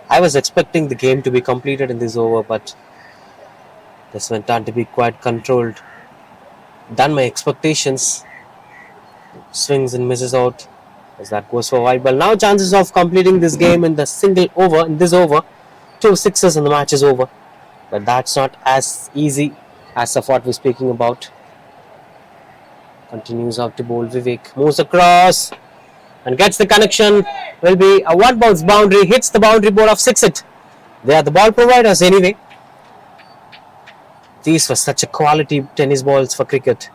I was expecting the game to be completed in this over, but this went on to be quite controlled. Done my expectations. Swings and misses out as that goes for wide ball. Now chances of completing this game in the single over, in this over. 2 sixes and the match is over. But that's not as easy as of what we're speaking about. Continues out to bowl Vivek. Moves across and gets the connection. Will be a one bounce boundary. Hits the boundary board of 6 it. They are the ball providers anyway. These were such a quality tennis balls for cricket.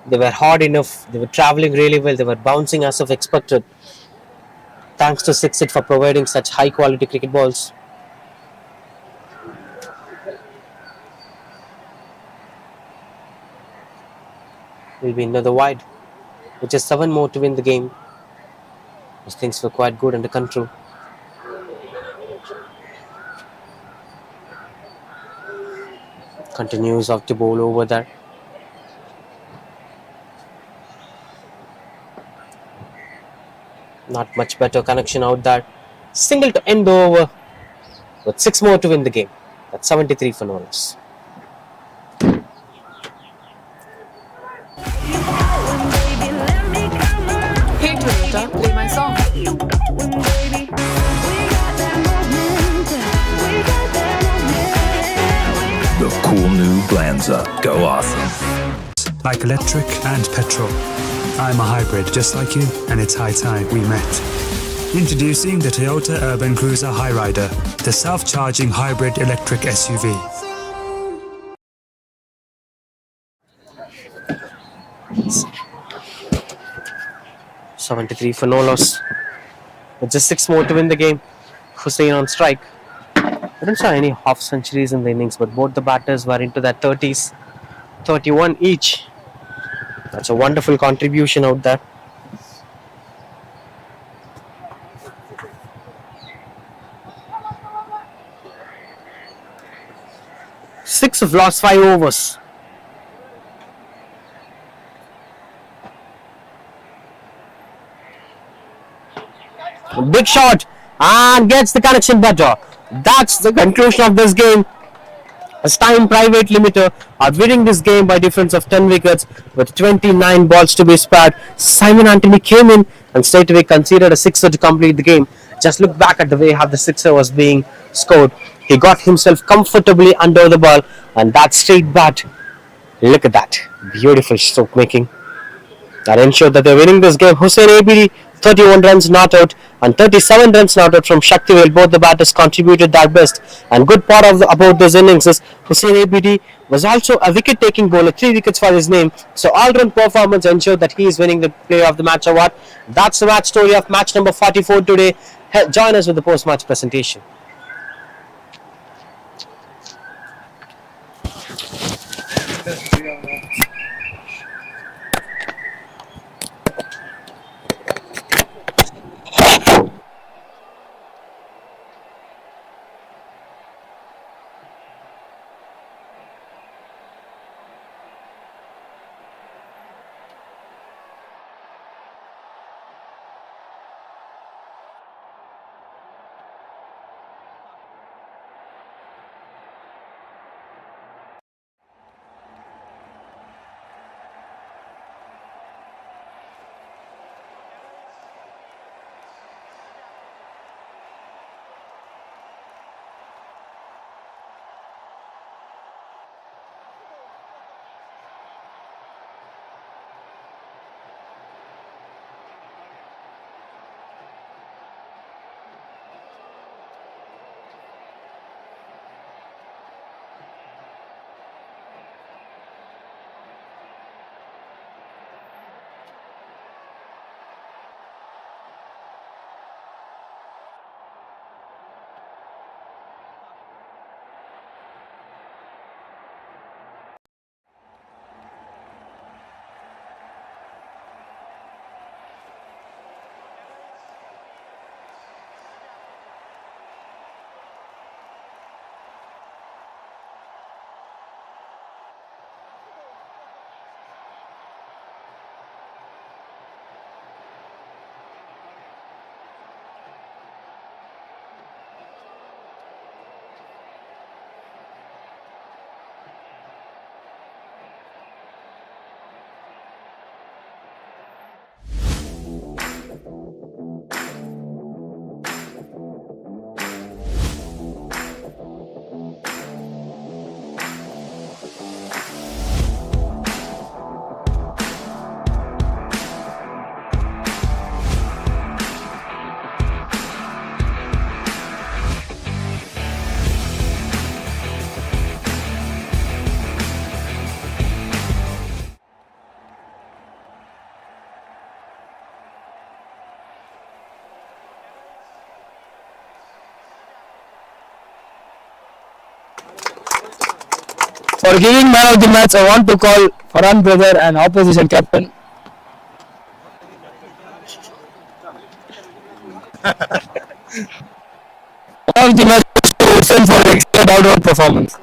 They were hard enough. They were travelling really well. They were bouncing as of expected. Thanks to 6 it for providing such high quality cricket balls. Will be another wide, with just 7 more to win the game. Those things were quite good under control. Continues out to bowl over there. Not much better connection out there. Single to end the over with 6 more to win the game. That's 73 for no loss. Hey Toyota, play my song. The cool new Glanza. Go awesome. Like electric and petrol. I'm a hybrid just like you, and it's high time we met. Introducing the Toyota Urban Cruiser Hyrider, the self-charging hybrid electric SUV. $73 for no loss. With just 6 more to win the game. Hussain on strike. I didn't saw any half centuries in the innings, but both the batters were into their 30s. 31 each. That's a wonderful contribution out there. Six of last 5 overs. Big shot and gets the connection better. That's the conclusion of this game. As T.I.M.E Pvt Ltd are winning this game by difference of 10 wickets with 29 balls to be spared. Simon Anthony came in and straight away conceded a sixer to complete the game. Just look back at the way how the sixer was being scored. He got himself comfortably under the ball and that straight bat. Look at that. Beautiful stroke making. That ensured that they're winning this game. Hussain Abidi, 31 runs not out and 37 runs not out from Shaktivel. Both the batters contributed their best. And good part of about this innings is Hussain Abidi was also a wicket-taking bowler, 3 wickets for his name. So all-round performance ensured that he is winning the Player of the Match award. That's the match story of match number 44 today. Join us with the post-match presentation. For giving man of the match, I want to call Farhan brother and opposition captain. Man of the match goes to Hussain for excellent all-round performance.